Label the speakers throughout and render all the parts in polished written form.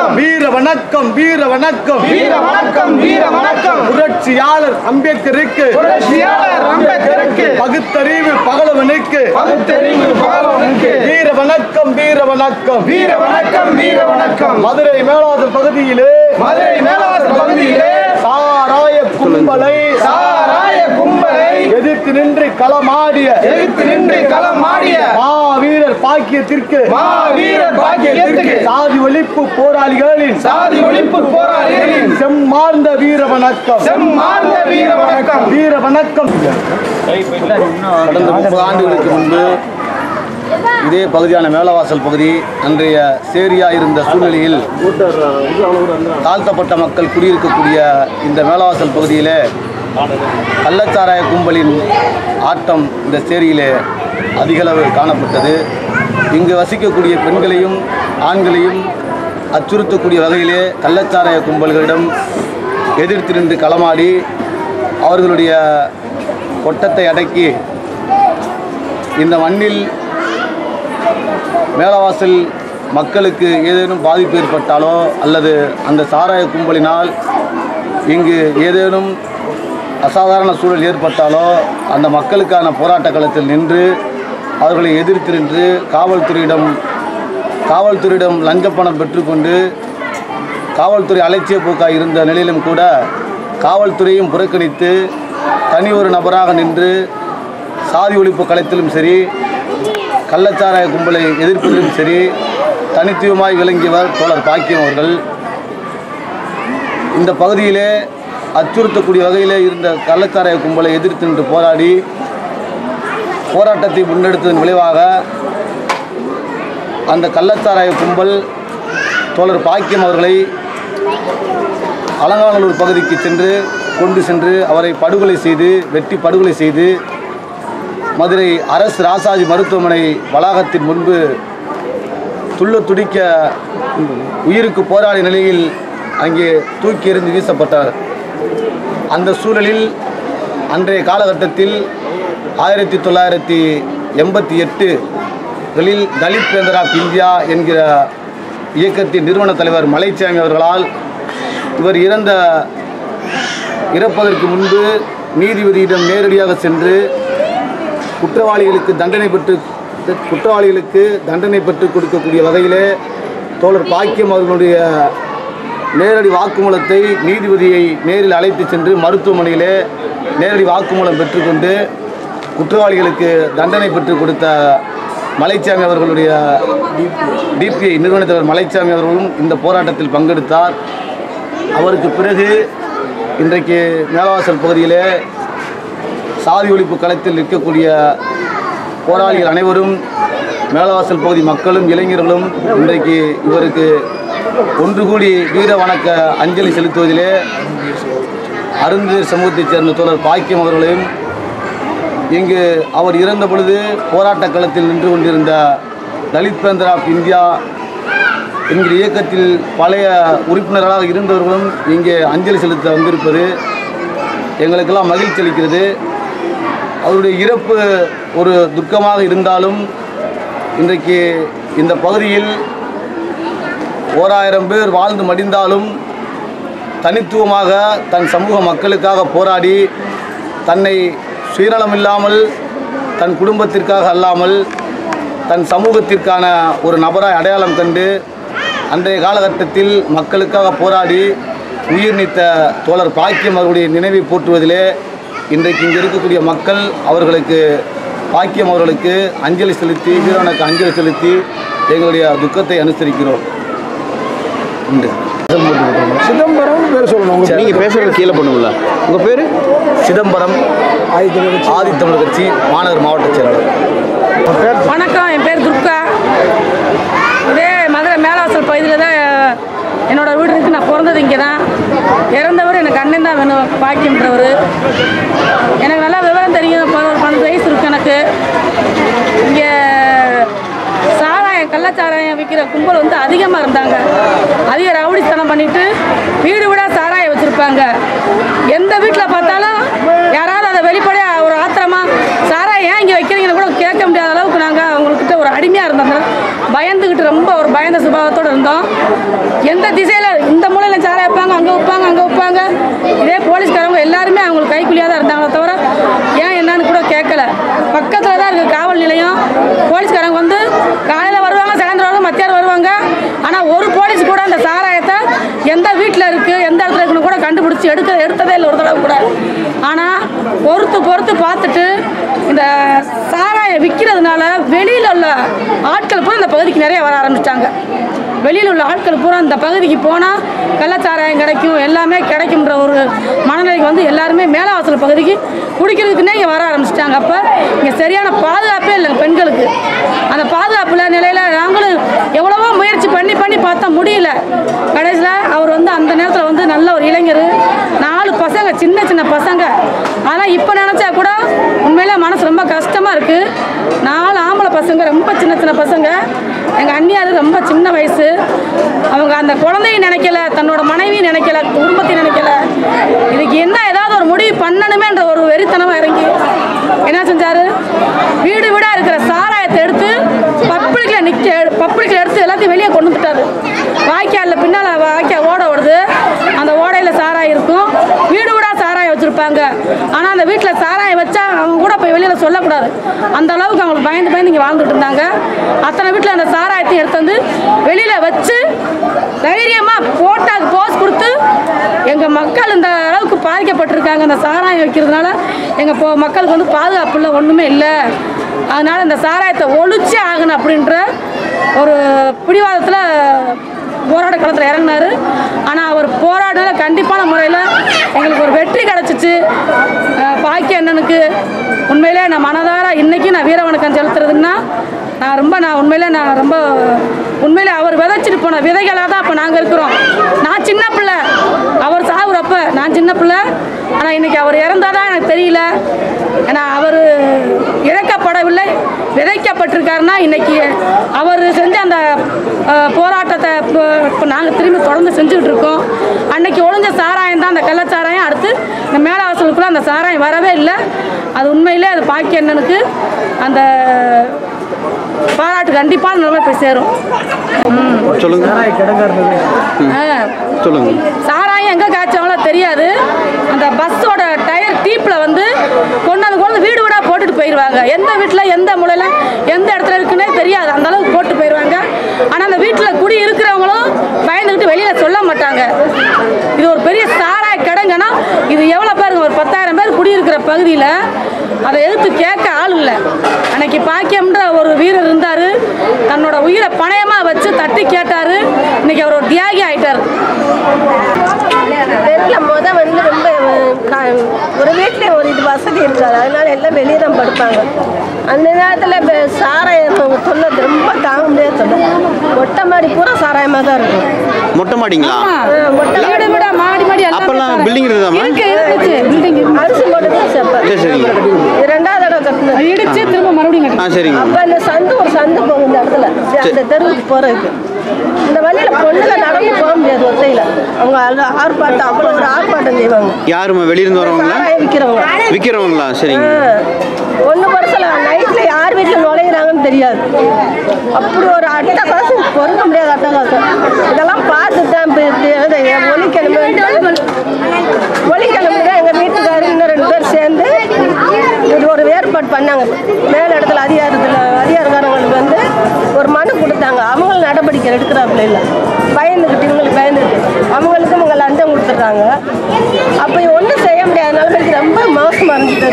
Speaker 1: வணக்கம்
Speaker 2: வீர வணக்கம் வீர வணக்கம்
Speaker 1: வீர வணக்கம் வீர வணக்கம்
Speaker 2: புரட்சியாளர் அம்பேத்கருக்கு பகுத்தறிவு பகலவனுக்கு வீர வணக்கம் வீர வணக்கம்
Speaker 1: வீர வணக்கம் வீர வணக்கம்
Speaker 2: மதுரை மேலாளர் பகுதியிலே சாராய கும்பலை எதிர்த்து நின்று களமாடிய மாவீரர் பாக்கியத்திற்கு சாதி ஒழிப்பு போராளிகளின் செம்மார்ந்த வீர வணக்கம் வீர வணக்கம். கடந்த 30 ஆண்டுகளுக்கு முன்பு இதே பகுதியான மேலவாசல் பகுதி அன்றைய சேரியா இருந்த சூழ்நிலையில் தாழ்த்தப்பட்ட மக்கள் குடியிருக்கக்கூடிய இந்த மேலவாசல் பகுதியிலே கள்ளச்சாராய கும்பலின் ஆட்டம் இந்த சேரியிலே அதிகளவு காணப்பட்டது. இங்கு வசிக்கக்கூடிய பெண்களையும் ஆண்களையும் அச்சுறுத்தக்கூடிய வகையிலே கள்ளச்சாராய கும்பல்களிடம் எதிர்த்து நின்று களமாடி அவர்களுடைய கொட்டத்தை அடக்கி இந்த மண்ணில் மேலவாசல் மக்களுக்கு ஏதேனும் பாதிப்பு ஏற்பட்டாலோ அல்லது அந்த சாராய கும்பலினால் இங்கு ஏதேனும் அசாதாரண சூழல் ஏற்பட்டாலோ அந்த மக்களுக்கான போராட்ட களத்தில் நின்று அவர்களை எதிர்த்து நின்று காவல்துறையிடம் லஞ்சப்பணம் பெற்றுக்கொண்டு காவல்துறை அலட்சிய போக்காக இருந்த நிலையிலும் கூட காவல்துறையும் புறக்கணித்து தனி ஒரு நபராக நின்று சாதி ஒழிப்பு களத்திலும் சரி கள்ளச்சாராய கும்பலை எதிர்ப்பதிலும் சரி தனித்துவமாய் விளங்கியவர் தோழர் பாக்கியம் அவர்கள். இந்த பகுதியிலே அச்சுறுத்தக்கூடிய வகையிலே இருந்த கள்ளச்சாராய கும்பலை எதிர்த்து நின்று போராடி போராட்டத்தை முன்னெடுத்ததன் விளைவாக அந்த கள்ளச்சாராய கும்பல் தோழர் பாக்கியம் அவர்களை அலங்காநல்லூர் பகுதிக்கு கொண்டு சென்று அவரை வெட்டி படுகொலை செய்து மதுரை அரசு ராசாஜி மருத்துவமனை வளாகத்தின் முன்பு துடிக்க உயிருக்கு போராடிய நிலையில் அங்கே தூக்கி எறிந்து வீசப்பட்டார். அந்த சூழலில் அன்றைய காலகட்டத்தில் 1988களில் தலித் பேந்தர் ஆஃப் இந்தியா என்கிற இயக்கத்தின் நிறுவன தலைவர் மலைச்சாமி அவர்களால் இவர் இறப்பதற்கு முன்பு நீதிபதியிடம் நேரடியாக சென்று குற்றவாளிகளுக்கு தண்டனை பெற்று கொடுக்கக்கூடிய வகையிலே தோழர் பாக்கியம் அவர்களுடைய நேரடி வாக்குமூலத்தை நீதிபதியை நேரில் அழைத்து சென்று மருத்துவமனையிலே நேரடி வாக்குமூலம் பெற்றுக்கொண்டு குற்றவாளிகளுக்கு தண்டனை பெற்றுக் கொடுத்த மலைச்சாமி அவர்களுடைய டிபிஐ நிறுவன தலைவர் மலைச்சாமி அவர்களும் இந்த போராட்டத்தில் பங்கெடுத்தார். அவருக்கு பிறகு இன்றைக்கு மேலவாசல் பகுதியிலே சாதி ஒழிப்பு களத்தில் நிற்கக்கூடிய போராளிகள் அனைவரும் மேலவாசல் பகுதி மக்களும் இளைஞர்களும் இன்றைக்கு இவருக்கு ஒன்று கூடி வீர வணக்க அஞ்சலி செலுத்துவதிலே அருந்ததியர் சமூகத்தைச் சேர்ந்த தோழர் பாக்கியம் அவர்களையும் இங்கு அவர் இறந்த பொழுது போராட்ட களத்தில் நின்று கொண்டிருந்த தலித் பேந்தர் ஆஃப் இந்தியா என்கிற இயக்கத்தில் பழைய உறுப்பினர்களாக இருந்தவர்களும் இங்கே அஞ்சலி செலுத்த வந்திருப்பது எங்களுக்கெல்லாம் மகிழ்ச்சி அளிக்கிறது. அவருடைய இறப்பு ஒரு துக்கமாக இருந்தாலும் இன்றைக்கு இந்த பகுதியில் 1000 பேர் வாழ்ந்து மடிந்தாலும் தனித்துவமாக தன் சமூக மக்களுக்காக போராடி தன்னை சுயநலமில்லாமல் தன் குடும்பத்திற்காக அல்லாமல் தன் சமூகத்திற்கான ஒரு நபராய் அடையாளம் கண்டு அன்றைய காலகட்டத்தில் மக்களுக்காக போராடி உயிர் நீத்த தோழர் பாக்கியம் அவர்களுடைய நினைவை போற்றுவதிலே இன்றைக்கு இங்கே இருக்கக்கூடிய மக்கள் பாக்கியம் அவர்களுக்கு அஞ்சலி செலுத்தி வீரவணக்க அஞ்சலி செலுத்தி எங்களுடைய துக்கத்தை அனுசரிக்கிறோம்.
Speaker 1: சிதம்பரம் பேர் சொல்லணும்.
Speaker 3: நீங்கள் பேசுகிறது கீழே பண்ணுங்களா? உங்கள் பேர்?
Speaker 2: சிதம்பரம், ஆதித்தமிழர் கட்சி மாநகர் மாவட்ட செயலாளர்.
Speaker 4: வணக்கம், என் பேர் துர்கா. இதே மதுரை மேலவாசல் பகுதியில் தான் என்னோட வீடு இருக்குது. நான் பிறந்தது இங்கே தான். இறந்தவர் எனக்கு அண்ணன் தான் வேணும், பாக்கியம்ன்றவர். எனக்கு நல்லா விவரம் தெரியும். 12 வயசு இருக்குது எனக்கு. இங்கே கள்ளச்சாராயம் விற்கிற கும்பல் வந்து அதிகமாக இருந்தாங்க. அதிக ரவுடித்தனம் பண்ணிட்டு வீடு விட சாராயம் வச்சுருப்பாங்க. எந்த வீட்டில் பார்த்தாலும் யாராவது அதை வெளிப்படையாக ஒரு ஆத்திரமா சாராயம் ஏன் இங்கே வைக்கிறீங்கன்னு கூட கேட்க முடியாத அளவுக்கு நாங்கள் அவங்கக்கிட்ட ஒரு அடிமையாக இருந்தோம். பயந்துக்கிட்டு ரொம்ப ஒரு பயந்த சுபாவத்தோடு இருந்தோம். எந்த திசையில் இந்த மூலையில் சாராயம் வைப்பாங்க, அங்கே வைப்பாங்க. இதே போலீஸ்காரங்க எல்லாருமே அவங்களுக்கு கைக்குள்ளியாக தான் இருந்தாங்களே தவிர ஏன் என்னன்னு கூட கேட்கல. பக்கத்தில் தான் இருக்குது காவல் நிலையம். போலீஸ்காரங்க வந்து காலையில் வருவாங்க, சாயந்தரம் வருவாங்க, மத்தியானம் வருவாங்க. ஆனால் ஒரு போலீஸ் கூட அந்த சாராயத்தை எந்த வீட்டில் இருக்குது, எந்த இடத்துல இருக்குன்னு கூட கண்டுபிடிச்சி எடுத்ததே இல்லை ஒரு தடவை கூட. ஆனால் பொறுத்து பார்த்துட்டு இந்த சாராயம் விற்கிறதுனால வெளியில் உள்ள ஆட்கள் பூரா இந்த பகுதிக்கு நிறைய வர ஆரம்பிச்சிட்டாங்க. வெளியில் உள்ள ஆட்கள் பூரா இந்த பகுதிக்கு போனால் கள்ளச்சாராயம் கிடைக்கும், எல்லாமே கிடைக்கும்ன்ற ஒரு மனநிலைக்கு வந்து எல்லாருமே மேலவாசல் பகுதிக்கு குடிக்கிறதுக்குன்னே இங்கே வர ஆரம்பிச்சிட்டாங்க. அப்போ இங்கே சரியான பாதுகாப்பே இல்லை பெண்களுக்கு. அந்த பாதுகாப்பில் நிலையில் நாங்களும் எவ்வளவோ முயற்சி பண்ணி பார்த்தா முடியல. கடைசியில் அவர் வந்து அந்த நேரத்தில் வந்து நல்ல ஒரு இளைஞர், 4 பசங்க, சின்ன பசங்க. ஆனால் இப்போ நினச்சா கூட உண்மையிலே மனசு ரொம்ப கஷ்டமாக இருக்குது. 4 ஆம்பளை பசங்க, ரொம்ப சின்ன பசங்க. எங்கள் அண்ணியார் ரொம்ப சின்ன வயசு. அவங்க அந்த குழந்தையும் நினைக்கல, தன்னோட மனைவியும் நினைக்கல, குடும்பத்தையும் நினைக்கல. இதுக்கு என்ன ஏதாவது ஒரு முடிவு பண்ணணுமேன்ற ஒரு வெறித்தனமாக இறங்கி என்ன செஞ்சார், வீடாக இருக்கிற சாராயத்தை எடுத்து பப்ளிக்கில் எடுத்து எல்லாத்தையும் வெளியே கொண்டு வந்துட்டார். வாய்க்காலில் பின்னால் வாய்க்கால் ஓடுது, அந்த ஓடையில் சாராயம் இருக்கும். வீடாக சாராயம் வச்சுருப்பாங்க. ஆனால் அந்த வீட்டில் சாராயம் வச்சா அவங்க கூட போய் வெளியில் சொல்லக்கூடாது. அந்த அளவுக்கு அவங்களுக்கு பயந்து இங்கே வாழ்ந்துட்டு இருந்தாங்க. அத்தனை வீட்டில் அந்த சாராயத்தை எடுத்து வந்து வெளியில் வச்சு தைரியமாக போட்டாக்கு போஸ் கொடுத்து எங்கள் மக்கள் இந்த அளவுக்கு பாதிக்கப்பட்டிருக்காங்க. அந்த சாராயம் வைக்கிறதுனால எங்கள் மக்களுக்கு வந்து பாதுகாப்பு இல்லை, ஒன்றுமே இல்லை. அதனால் இந்த சாராயத்தை ஒழிச்சே ஆகணும் அப்படின்ற ஒரு பிடிவாதத்தில் போராட்ட களத்தில் இறங்கினார். ஆனால் அவர் போராடினால கண்டிப்பான முறையில் எங்களுக்கு ஒரு வெற்றி கிடச்சிச்சு. பாக்கிய அண்ணனுக்கு உண்மையிலே நான் மனதார இன்றைக்கி நான் வீர வணக்கம் செலுத்துறதுன்னா நான் உண்மையிலே அவர் விதைச்சிட்டு போன விதைகளாக தான் அப்போ நாங்கள் இருக்கிறோம். நான் சின்ன பிள்ளை, அவர் சாகுறப்ப நான் சின்ன பிள்ளை. ஆனால் இன்றைக்கி அவர் இறந்தாதான் எனக்கு தெரியல. ஏன்னா அவர் இழக்கப்படவில்லை, விதைக்கப்பட்டிருக்காருன்னா இன்றைக்கி அவர் செஞ்ச அந்த போராட்டத்தை இப்போ நாங்கள் திரும்பி தொடர்ந்து செஞ்சுக்கிட்டு இருக்கோம். அன்றைக்கி ஒழிஞ்ச சாராயம் தான் அந்த கள்ளச்சாராயம். அடுத்து இந்த மேலவாசலுக்குள்ளே அந்த சாராயம் வரவே இல்லை. அது உண்மையிலே அது பாக்கிய அண்ணனுக்கு அந்த பாராட்டு கண்டிப்பான நிலைமை போய் சேரும்.
Speaker 3: சொல்லுங்க. சொல்லுங்க.
Speaker 4: சாராயம் எங்கே காய்ச்சாங்களோ தெரியாது. அந்த பஸ்ஸோட டயர் டீப்பில் வந்து கொண்டு வீடாக போட்டுட்டு போயிடுவாங்க. எந்த வீட்டில் எந்த மூலையில் எந்த இடத்துல இருக்குன்னே தெரியாது, அந்த அளவுக்கு போட்டு போயிடுவாங்க. ஆனால் அந்த வீட்டில் குடி இருக்கிறவங்களும் பயந்துக்கிட்டு வெளியில் சொல்ல மாட்டாங்க. இது ஒரு பெரிய சாராய கிடங்குன்னா இது எவ்வளோ பேருங்க, ஒரு 10,000 பேர் குடியிருக்கிற பகுதியில் அதை எதிர்த்து கேட்க ஆள் இல்லை. அன்னைக்கு பாக்கியம்ன்ற ஒரு வீரர் இருந்தார், தன்னோட உயிரை பணயமாக வச்சு தட்டி கேட்டார். இன்னைக்கு அவர் ஒரு தியாகி ஆகிட்டார்.
Speaker 5: வந்து ரொம்ப ஒரு வீட்டில் ஒரு இது வசதி இருக்காது, அதனால எல்லாம் வெளியே தான் படுப்பாங்க. அந்த நேரத்தில் சாராயம் சொன்னது ரொம்ப தாங்க முடியாது. சொன்னேன் மொட்டை மாடி பூரா சாராயமாக தான் இருக்கும்.
Speaker 3: மொட்டை மாடிங்களா?
Speaker 5: மாடி
Speaker 3: அப்பெல்லாம் பில்டிங் இருக்குதாமா?
Speaker 5: அரிசி போட்டு ரெண்டாவது தடவை கட்டணும்,
Speaker 4: இடிச்சு திரும்ப மறுபடியும்.
Speaker 3: சரிங்க.
Speaker 5: அப்போ இந்த ஒரு சந்து போகும் இந்த இடத்துல, அந்த தெருவுக்கு போகிறதுக்கு. இந்த வழியில் பொண்ணுல நடந்து போக முடியாது ஒத்தையில். அவங்க ஆர்ப்பாட்டம், அவ்வளோ ஒரு ஆர்ப்பாட்டம் செய்வாங்க.
Speaker 3: யாருமா வெளியிருந்து வரவங்களா? விற்கிறவங்களா? சரிங்க.
Speaker 5: ஒன்று பரிசல நைட்டில் யார் வீட்டில் நுழையிறாங்கன்னு தெரியாது. அப்படி ஒரு அட்டகாசம், பொறுக்க முடியாத அட்டகாசம். இதெல்லாம் பார்த்து தான் ஒலிக்கிழமை தான் எங்கள் வீட்டுக்காரர் இன்னும் 2 பேர் சேர்ந்து இது ஒரு ஏற்பாடு பண்ணாங்க. மேல் இடத்துல அதிகாரக்காரங்களுக்கு வந்து ஒரு மனு கொடுத்தாங்க. அவங்களும் நடவடிக்கை எடுக்கிறாப்புல இல்லை, பயந்துக்கிட்டு இவங்களுக்கு பயந்துக்கிட்டு அவங்களுக்கும் இவங்க லஞ்சம் கொடுத்துட்றாங்க. அப்போ ஒன்றும் செய்ய முடியாத நிலைமைக்கு ரொம்ப மோசமாக இருந்துட்டு.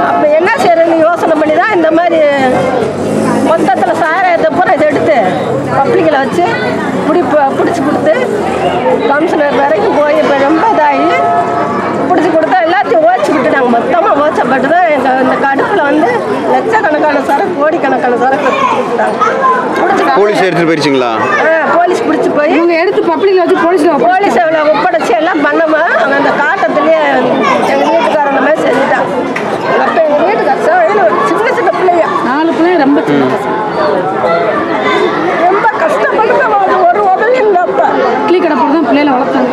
Speaker 5: அப்போ என்ன செய்யறதுன்னு யோசனை பண்ணி தான் இந்த மாதிரி மொத்தத்தில் சாராயத்தை பூரா இதை எடுத்து பப்ளிக்கில் வச்சு பிடிச்சி கொடுத்து கமிஷனர் வரைக்கும் போய் இப்போ ரொம்ப இதாகி பிடிச்சி கொடுத்தா எல்லாத்தையும் ஓச்சிக்கிட்டு நாங்கள் மொத்தமாக ஓச்சப்பட்டு தான் இந்த கடுப்பில் வந்து லட்சக்கணக்கான சரக்கு, கோடிக்கணக்கான சரக்கு கொடுத்துட்டாங்க.
Speaker 3: போலீஸ் எடுத்துட்டு போயிடுச்சுங்களா?
Speaker 5: போலீஸ் பிடிச்சி போய்
Speaker 4: இவங்க எடுத்து பப்ளிக்கில் வச்சு போலீஸ்
Speaker 5: ஒப்படைச்சி எல்லாம் பண்ணமா அவங்க அந்த காட்டத்துலேயே எங்கள் வீட்டுக்காரங்க மாதிரி செஞ்சுட்டாங்க. அப்போ எங்கள் வீட்டுக்காரர் சின்ன பிள்ளைங்க 4 பிள்ளைங்க ரொம்ப சின்ன பசங்க, ரொம்ப கஷ்டப்பட்டு ஒரு உதவி இல்லை. அப்போ
Speaker 4: இட்லி கடை போட்டு தான் பிள்ளைகளை வளர்த்தாங்க.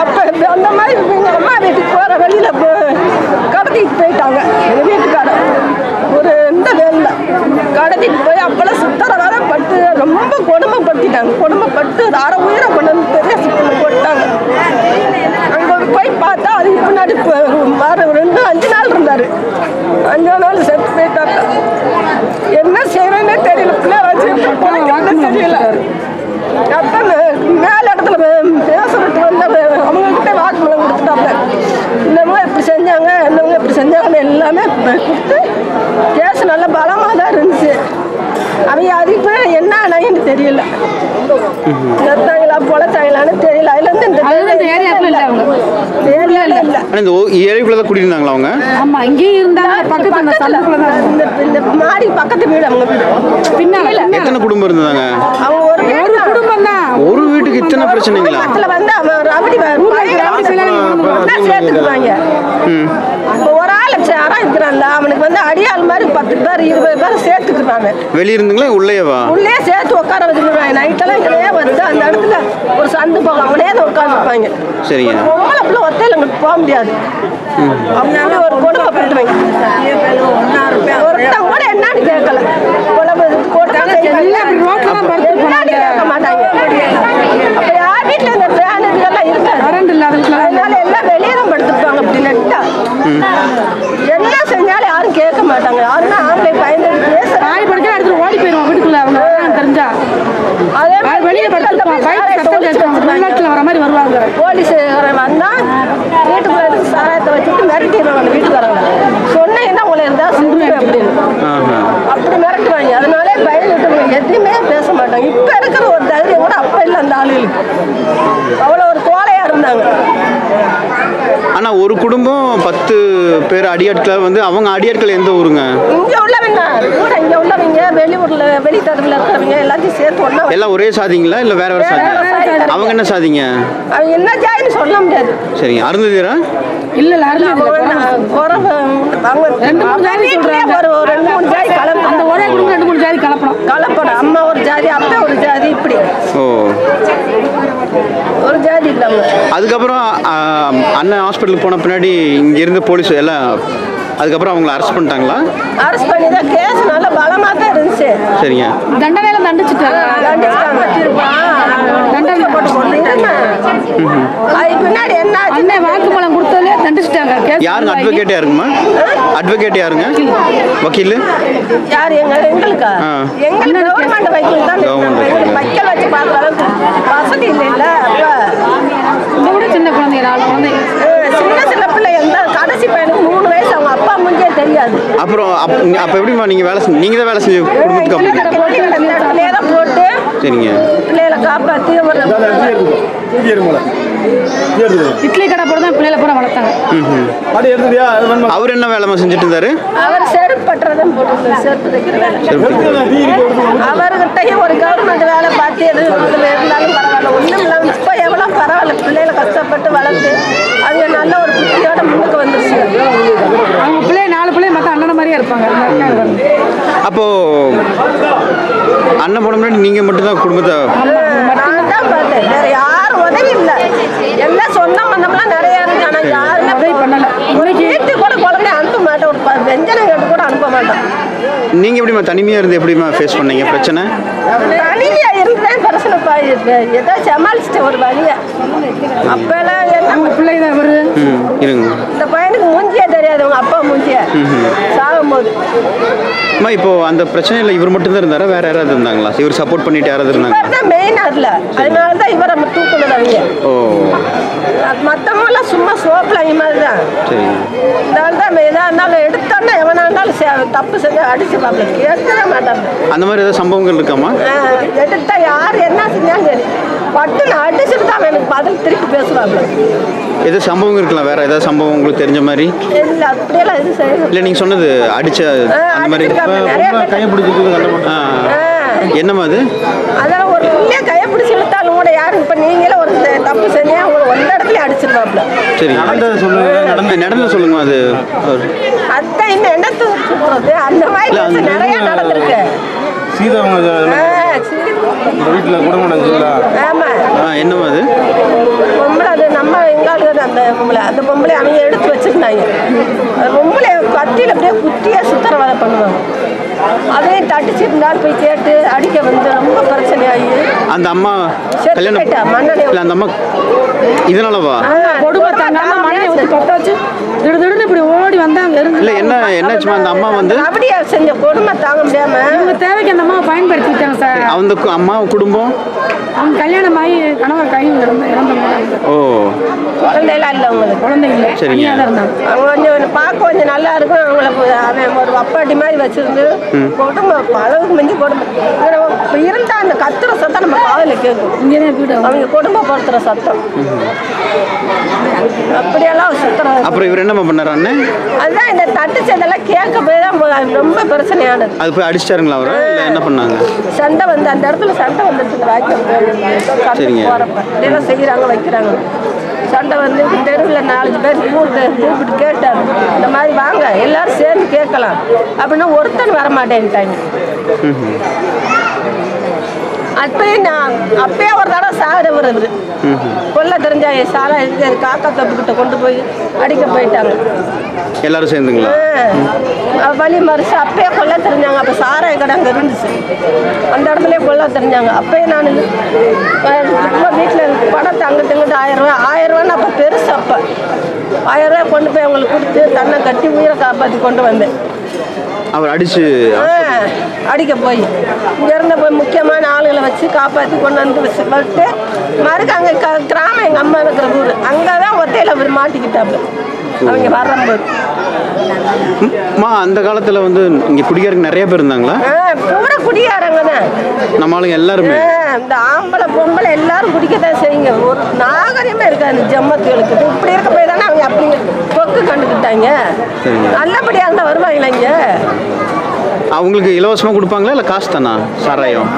Speaker 5: அப்போ அந்த மாதிரி எங்கள் அம்மா வீட்டுக்கு போகிற வழியில் கடத்திட்டு போயிட்டாங்க. எங்கள் வீட்டுக்காரர் ஒரு இந்த வேலை கடத்திட்டு போய் அப்போல்லாம் சுத்தர வர பட்டு ரொம்ப கொடுமைப்படுத்திட்டாங்க. கொடுமைப்பட்டு அரை உயிரை கொண்டு வந்து பெரிய சிக்கல போட்டாங்க. அங்கே போய் பார்த்தா அதுக்கு பின்னாடி 5 நாள் இருந்தார். 5 நாள் செத்து போயிட்டாங்க. என்ன செய்யறேன்னே தெரியல. பிள்ளை வச்சு தெரியல. அப்போ மேல இடத்துல பேசுறதுக்கு வந்து அவங்கக்கிட்ட வாக்குமூலம் கொடுத்துட்டாங்க. இன்னமும் இப்படி செஞ்சாங்க, இன்னமும் இப்படி செஞ்சாங்கன்னு எல்லாமே கொடுத்து கேஸ் நல்ல பலமாக தான் இருந்துச்சு. அவங்க அதுக்கு என்ன ஆனாங்கன்னு தெரியல. செத்தாங்களா பொழைச்சாங்களான்னு தெரியல. அதுலேருந்து இந்த ஏரியாக்குள்ள இல்லை.
Speaker 3: இந்த ஏரியாக்குள்ள தான் குடியிருந்தாங்களா அவங்க?
Speaker 4: ஆமா, இங்கேயும் இருந்தாங்க.
Speaker 5: இந்த மாடி பக்கத்து வீடு அவங்க வீடு. பின்னால
Speaker 3: எத்தனை குடும்பம் இருந்தாங்க?
Speaker 5: அவங்க ஒரு குடும்பம் தான்.
Speaker 3: ஒரு வீட்டுக்கு இத்தனை பிரச்சனைங்களா?
Speaker 5: வந்து அவன் ரபடி சேர்த்துக்குவாங்க. ஒரு ஆள் யாரா இருக்கிறான்ல அவனுக்கு வந்து அடியாள் மாதிரி 10 பேர் 20 பேர் சேர்த்துக்குறாங்க.
Speaker 3: வெளிய இருந்துங்களா உள்ளேவா? உள்ளே
Speaker 5: சேர்த்து உட்கார வச்சுருவாங்க. நைட்டெல்லாம் இங்கேயே வந்து அந்த இடத்துல ஒரு சந்து போகும். அவனே தான் உட்காந்துருப்பாங்க.
Speaker 3: சரிங்க.
Speaker 5: பொம்பளை பிள்ளை ஒத்தையில் அங்கிட்டு போக முடியாது. அவங்க ஒரு கொடுமைப்படுத்துவாங்க. ஒருத்தன் கூட என்னன்னு கேட்கல. கேட்க மாட்டாங்க. அப்ப யார் வீட்டுல இந்த ஃபேன் இதெல்லாம் இருக்காது. அதனால எல்லாம் வெளியே தான் படுத்துப்பாங்க. அப்படி நட்டா என்ன செஞ்சாலும் யாரும் கேட்க மாட்டாங்க. யாருன்னா ஆம்பளை பயந்து பேச
Speaker 4: அடுத்து ஓடி போயிடுவோம் வீட்டுக்குள்ள. அவங்க தெரிஞ்சா
Speaker 5: அதே
Speaker 4: வெளியே வர மாதிரி வருவாங்க.
Speaker 5: போலீஸ் வந்தா வீட்டுக்குள்ள சாராயத்தை வச்சுட்டு மிரட்டிடுவாங்க. வீட்டுக்காரங்க சொன்னீங்கன்னா உங்களை இருந்தா சொல்லுவேன் அப்படின்னு அப்படி மிரட்டுவாங்க. அதனாலே பயந்துட்டு எதுவுமே பேச மாட்டாங்க. இப்ப இருக்கிற ஒரு தைரியம் கூட அப்ப இல்லை அந்த ஆளுகளுக்கு. அவ்வளோ ஒரு கோலையா இருந்தாங்க.
Speaker 3: ஆனா ஒரு குடும்பம் 10 பேர் அடியாட்கள் வந்து அவங்க அடியாட்கள் எந்த ஊருங்க?
Speaker 5: இங்க உள்ளவங்க கூட இங்க உள்ளவங்க வெளியூர்ல வெளித்தரப்புல இருக்கிறவங்க எல்லாத்தையும் சேர்த்து ஒண்ணா.
Speaker 3: எல்லாம் ஒரே சாதிங்களா இல்ல வேற வேற சாதி? அவங்க என்ன சாதிங்க?
Speaker 5: அவங்க என்ன ஜாதின்னு சொல்ல முடியாது.
Speaker 3: சரிங்க. அருந்ததியரா?
Speaker 4: இல்ல அருந்ததி
Speaker 5: அவங்க 2-3 ஜாதி சொல்றாங்க. ஒரு 2-3 ஜாதி கலப்பு.
Speaker 4: அந்த ஒரே குடும்பம் 2-3 ஜாதி கலப்படம். அம்மா ஒரு ஜாதி, அப்பா ஒரு ஜாதி, இப்படி ஒரு ஜாதி இல்லாம.
Speaker 3: அதுக்கப்புறம் அண்ணன் ஹாஸ்பிட்டலுக்கு போன பின்னாடி இங்க இருந்த போலீஸ் எல்லாம் அதுக்கப்புறம் அவங்களை அரெஸ்ட் பண்ணிட்டாங்களா?
Speaker 5: அரெஸ்ட் பண்ணி தான் கேஸ் நல்ல பலமா தான் இருந்துச்சு.
Speaker 3: சரிங்க.
Speaker 4: தண்டனையில தண்டிச்சுட்டாங்க.
Speaker 5: தண்டனை போட்டு போட்டுட்டாங்க. அது பின்னாடி என்ன
Speaker 4: அண்ணே வாக்குமூலம் கொடுத்ததுல தண்டிச்சுட்டாங்க.
Speaker 3: யாருங்க அட்வொகேட்? யாருங்கம்மா அட்வொகேட்? யாருங்க வக்கீல்?
Speaker 5: யார்? எங்களுக்கா? எங்களுக்கு கவர்மெண்ட் வக்கீல் தான். வக்கீல் வச்சு பார்க்குற அளவுக்கு வசதி இல்லைல்ல.
Speaker 4: இதை விட சின்ன குழந்தைங்க 4 குழந்தைங்க.
Speaker 5: சின்ன பிள்ளை எந்த கடைசி பையனுக்கு 3 வயசு. அவங்க அப்பா முஞ்சே தெரியாது.
Speaker 3: அப்புறம் அப்ப எப்படிமா நீங்க தான் வேலை செஞ்சு குடும்பத்துக்கு
Speaker 5: போட்டு
Speaker 3: சரிங்க
Speaker 5: பிள்ளைகளை காப்பாற்றி
Speaker 4: இட்லி கடை போட தான் பிள்ளைகளை பூரா வளர்த்தாங்க.
Speaker 3: அவர் என்ன வேலை செஞ்சுட்டு இருந்தாரு?
Speaker 5: அவர் செருப்பு பட்டுறதும் போட்டு செருப்பு தைக்கிற வேலை. அவர்கிட்டையும் ஒரு கவர்மெண்ட் வேலை பார்த்து எது இருந்தாலும் பரவாயில்ல. ஒன்றும் இல்லாமல் இப்போ எவ்வளோ பரவாயில்ல. பிள்ளைகளை கஷ்டப்பட்டு வளர்த்து அது நல்ல ஒரு புத்தியோட முன்னுக்கு வந்துருச்சு.
Speaker 4: அவங்க பிள்ளை 4 பிள்ளை மற்ற அண்ணன் மாதிரியே இருப்பாங்க.
Speaker 3: அப்போ அண்ணன் போன முன்னாடி நீங்க மட்டும் தான் குடும்பத்தை?
Speaker 5: நான் தான் பார்த்தேன். வேற யாரும் உதவி இல்லை. எல்லாம் சொந்த மந்தம்லாம் நிறைய இருக்கு. ஆனால் யாருமே உதவி பண்ணல. ஒரு வீட்டுக்கு கூட குழந்தை அனுப்ப மாட்டேன். ஒரு வெஞ்சனை கேட்டு கூட அனுப்ப மாட்டேன்.
Speaker 3: நீங்க எப்படிமா தனிமையா இருந்து எப்படிமா ஃபேஸ் பண்ணீங்க பிரச்சனை?
Speaker 5: தனிமையா இருந்தேன். பிரச்சனைப்பா ஏதோ சமாளிச்சுட்டு ஒரு வழியா. அப்பெல்லாம் நம்ம பிள்ளை தான் வருது.
Speaker 3: இருங்க.
Speaker 5: இந்த பையனுக்கு மூஞ்சியே தெரியாது. அவங்க அப்பா மூஞ்சிய சாகும்போது.
Speaker 3: அம்மா இப்போ அந்த பிரச்சனையில் இவர் மட்டும் தான் இருந்தாரா வேற யாராவது இருந்தாங்களா? இவர் சப்போர்ட் பண்ணிட்டு யாராவது இருந்தாங்க?
Speaker 5: மெயினா இல்ல. அதனால தான் இவரை தூக்குனது அவங்க. மற்றவங்களாம் சும்மா சோப்பில் மாதிரி தான்.
Speaker 3: சரி.
Speaker 5: இதனால தான் எதாக இருந்தாலும் எடுத்தோன்னா எவனா இருந்தாலும் தப்பு செஞ்சு அடிச்சு பார்ப்பேன். கேட்கவே மாட்டாங்க.
Speaker 3: அந்த மாதிரி ஏதாவது சம்பவங்கள் இருக்காமா?
Speaker 5: எடுத்தா யார் என்ன செஞ்சாலும் சரி பட்டுன்னு அடிச்சுட்டு தான் எனக்கு பதில் திருப்பி பேசுவாங்க.
Speaker 3: எது சம்பவம் இருக்கலாம்? வேற ஏதாவது சம்பவம் உங்களுக்கு தெரிஞ்ச மாதிரி?
Speaker 5: இல்லை அப்படியெல்லாம் எதுவும் செய்யணும்.
Speaker 3: இல்லை நீங்கள் சொன்னது அடிச்ச அந்த மாதிரி கையை பிடிச்சிட்டு என்னம்மா அது?
Speaker 5: அதான் ஒரு பிள்ளைய கையை பிடிச்சி இழுத்தாலும் கூட யாரும் இப்போ நீங்களே ஒரு தப்பு செஞ்சா உங்களை ஒரு இடத்துல அடிச்சிருவாப்ல.
Speaker 3: சரி நடந்து சொல்லுங்க. அது
Speaker 5: அத்தை இன்னும் என்னத்து சொல்றது அந்த மாதிரி நிறைய நடந்திருக்கு.
Speaker 1: வீட்டில் குடும்பம் நடந்துச்சுங்களா?
Speaker 5: ஆமாம்.
Speaker 3: என்னம்மா அது?
Speaker 5: பொம்பளை அது நம்ம எங்காளுக்கு அந்த பொம்பளை அவங்க எடுத்து வச்சிருந்தாங்க. அந்த பொம்பளை கத்தியில் அப்படியே குத்தியாக சுத்தர வேலை பண்ணுவாங்க. அதையும் தட்டிச்சிருந்தாலும் போய் கேட்டு அடிக்க வந்து ரொம்ப பிரச்சனையாகி
Speaker 3: அந்த அம்மா கல்யாணம் இல்லை அந்த அம்மா இதனாலவா
Speaker 4: கொடுமைத்தாங்க மண்ணை ஊற்றி கொட்ட வச்சு திடீர்னு இப்படி ஓடி வந்தாங்க
Speaker 3: இல்லை என்னாச்சுமா அந்த அம்மா வந்து
Speaker 5: அப்படியே செஞ்ச கொடுமை தாங்க முடியாம
Speaker 4: இவங்க தேவைக்கு அந்த அம்மாவை பயன்படுத்திக்கிட்டாங்க சார்.
Speaker 3: அந்த அம்மா குடும்பம்
Speaker 4: அவங்க கல்யாணம் ஆகி கணவர் கை இறந்த போது
Speaker 3: ஓ
Speaker 5: குழந்தையெல்லாம் இல்லை அவங்களுக்கு
Speaker 4: குழந்தை இல்லை
Speaker 3: சரிங்க
Speaker 4: இருந்தாங்க.
Speaker 5: அவங்க கொஞ்சம் பார்க்க கொஞ்சம் நல்லா இருக்கும். அவங்களுக்கு அவன் ஒரு அப்பாட்டி மாதிரி வச்சிருந்து குடும்பம் அளவுக்கு மிஞ்சி குடும்பம் இருந்தா அந்த கத்துற சத்தம் நம்ம காதில் கேட்கும்.
Speaker 4: இங்கேதான் வீடு
Speaker 5: அவங்க குடும்பப்படுத்துற சத்தம் அப்படியெல்லாம் சுத்தம்.
Speaker 3: அப்புறம் இவர் என்ன பண்ணாரு அண்ணன்?
Speaker 5: அதுதான் இந்த தட்டுச்சதெல்லாம் கேட்க போய் தான் ரொம்ப பிரச்சனையானது.
Speaker 3: அது போய் அடிச்சிட்டாருங்களா அவரை இல்லை என்ன பண்ணாங்க?
Speaker 5: சண்டை வந்து அந்த இடத்துல சண்டை வந்துட்டு வாய்ப்பு போறப்ப இதெல்லாம் செய்யறாங்க வைக்கிறாங்க. சண்டை வந்து தெருவில் 4 பேர் கூப்பிட்டு கேட்டாங்க இந்த மாதிரி வாங்க எல்லாரும் சேர்ந்து கேட்கலாம் அப்படின்னா ஒருத்தன் வரமாட்டேன்ட்டாங்க. அப்பயே ஒரு தடவை சாகிறவர் இவரு கொல்ல தெரிஞ்சா சாலா எழுதி காக்கா தப்புக்கிட்ட கொண்டு போய் அடிக்க போயிட்டாங்க
Speaker 3: எல்லாரும் சேர்ந்துங்களா?
Speaker 5: வழி மறிச்சு அப்பயே கொல்ல தெரிஞ்சாங்க. அப்போ சாராய கடை அங்கே இருந்துச்சு, அந்த இடத்துலயே கொல்ல தெரிஞ்சாங்க. அப்பயே நான் வீட்டில் பணத்தை அங்கிட்ட இங்கிட்ட 1000 ரூபான்னு அப்போ பெருசு. அப்போ 1000 ரூபாய் கொண்டு போய் அவங்களுக்கு கொடுத்து தன்னை கட்டி உயிரை காப்பாற்றி கொண்டு வந்தேன்.
Speaker 3: அவர்
Speaker 5: அடிக்க போய் இங்கேருந்து போய் முக்கியமான ஆளுகளை வச்சு காப்பாற்றி கொண்டு வந்து வச்சுட்டு மறுக்க அங்கே கிராமம் எங்கள் அம்மா இருக்கிற ஊர் அங்கே தான் ஒத்தையில் அவர் மாட்டிக்கிட்டாப்பு அவங்க வரும்போது.
Speaker 3: அந்த காலத்தில் வந்து இங்கே குடிகாரங்க நிறைய பேர் இருந்தாங்களா?
Speaker 5: பூரா குடிகாரங்க தான்
Speaker 3: நம்ம ஆளுங்க எல்லாருமே.
Speaker 5: இந்த ஆம்பளை பொம்பளை எல்லாரும் குடிக்கத்தான் செய்யுங்க. ஒரு நாகரிகமே இருக்காது ஜம்மத்துகளுக்கு. இப்படி இருக்க போய் தானே அவங்க அப்படி கொக்கு கண்டுக்கிட்டாங்க. நல்லபடியாக இருந்தால் வருவாங்களா இங்கே?
Speaker 3: அவங்களுக்கு இலவசமாக கொடுப்பாங்களா இல்லை காசு தானா? சாராயம்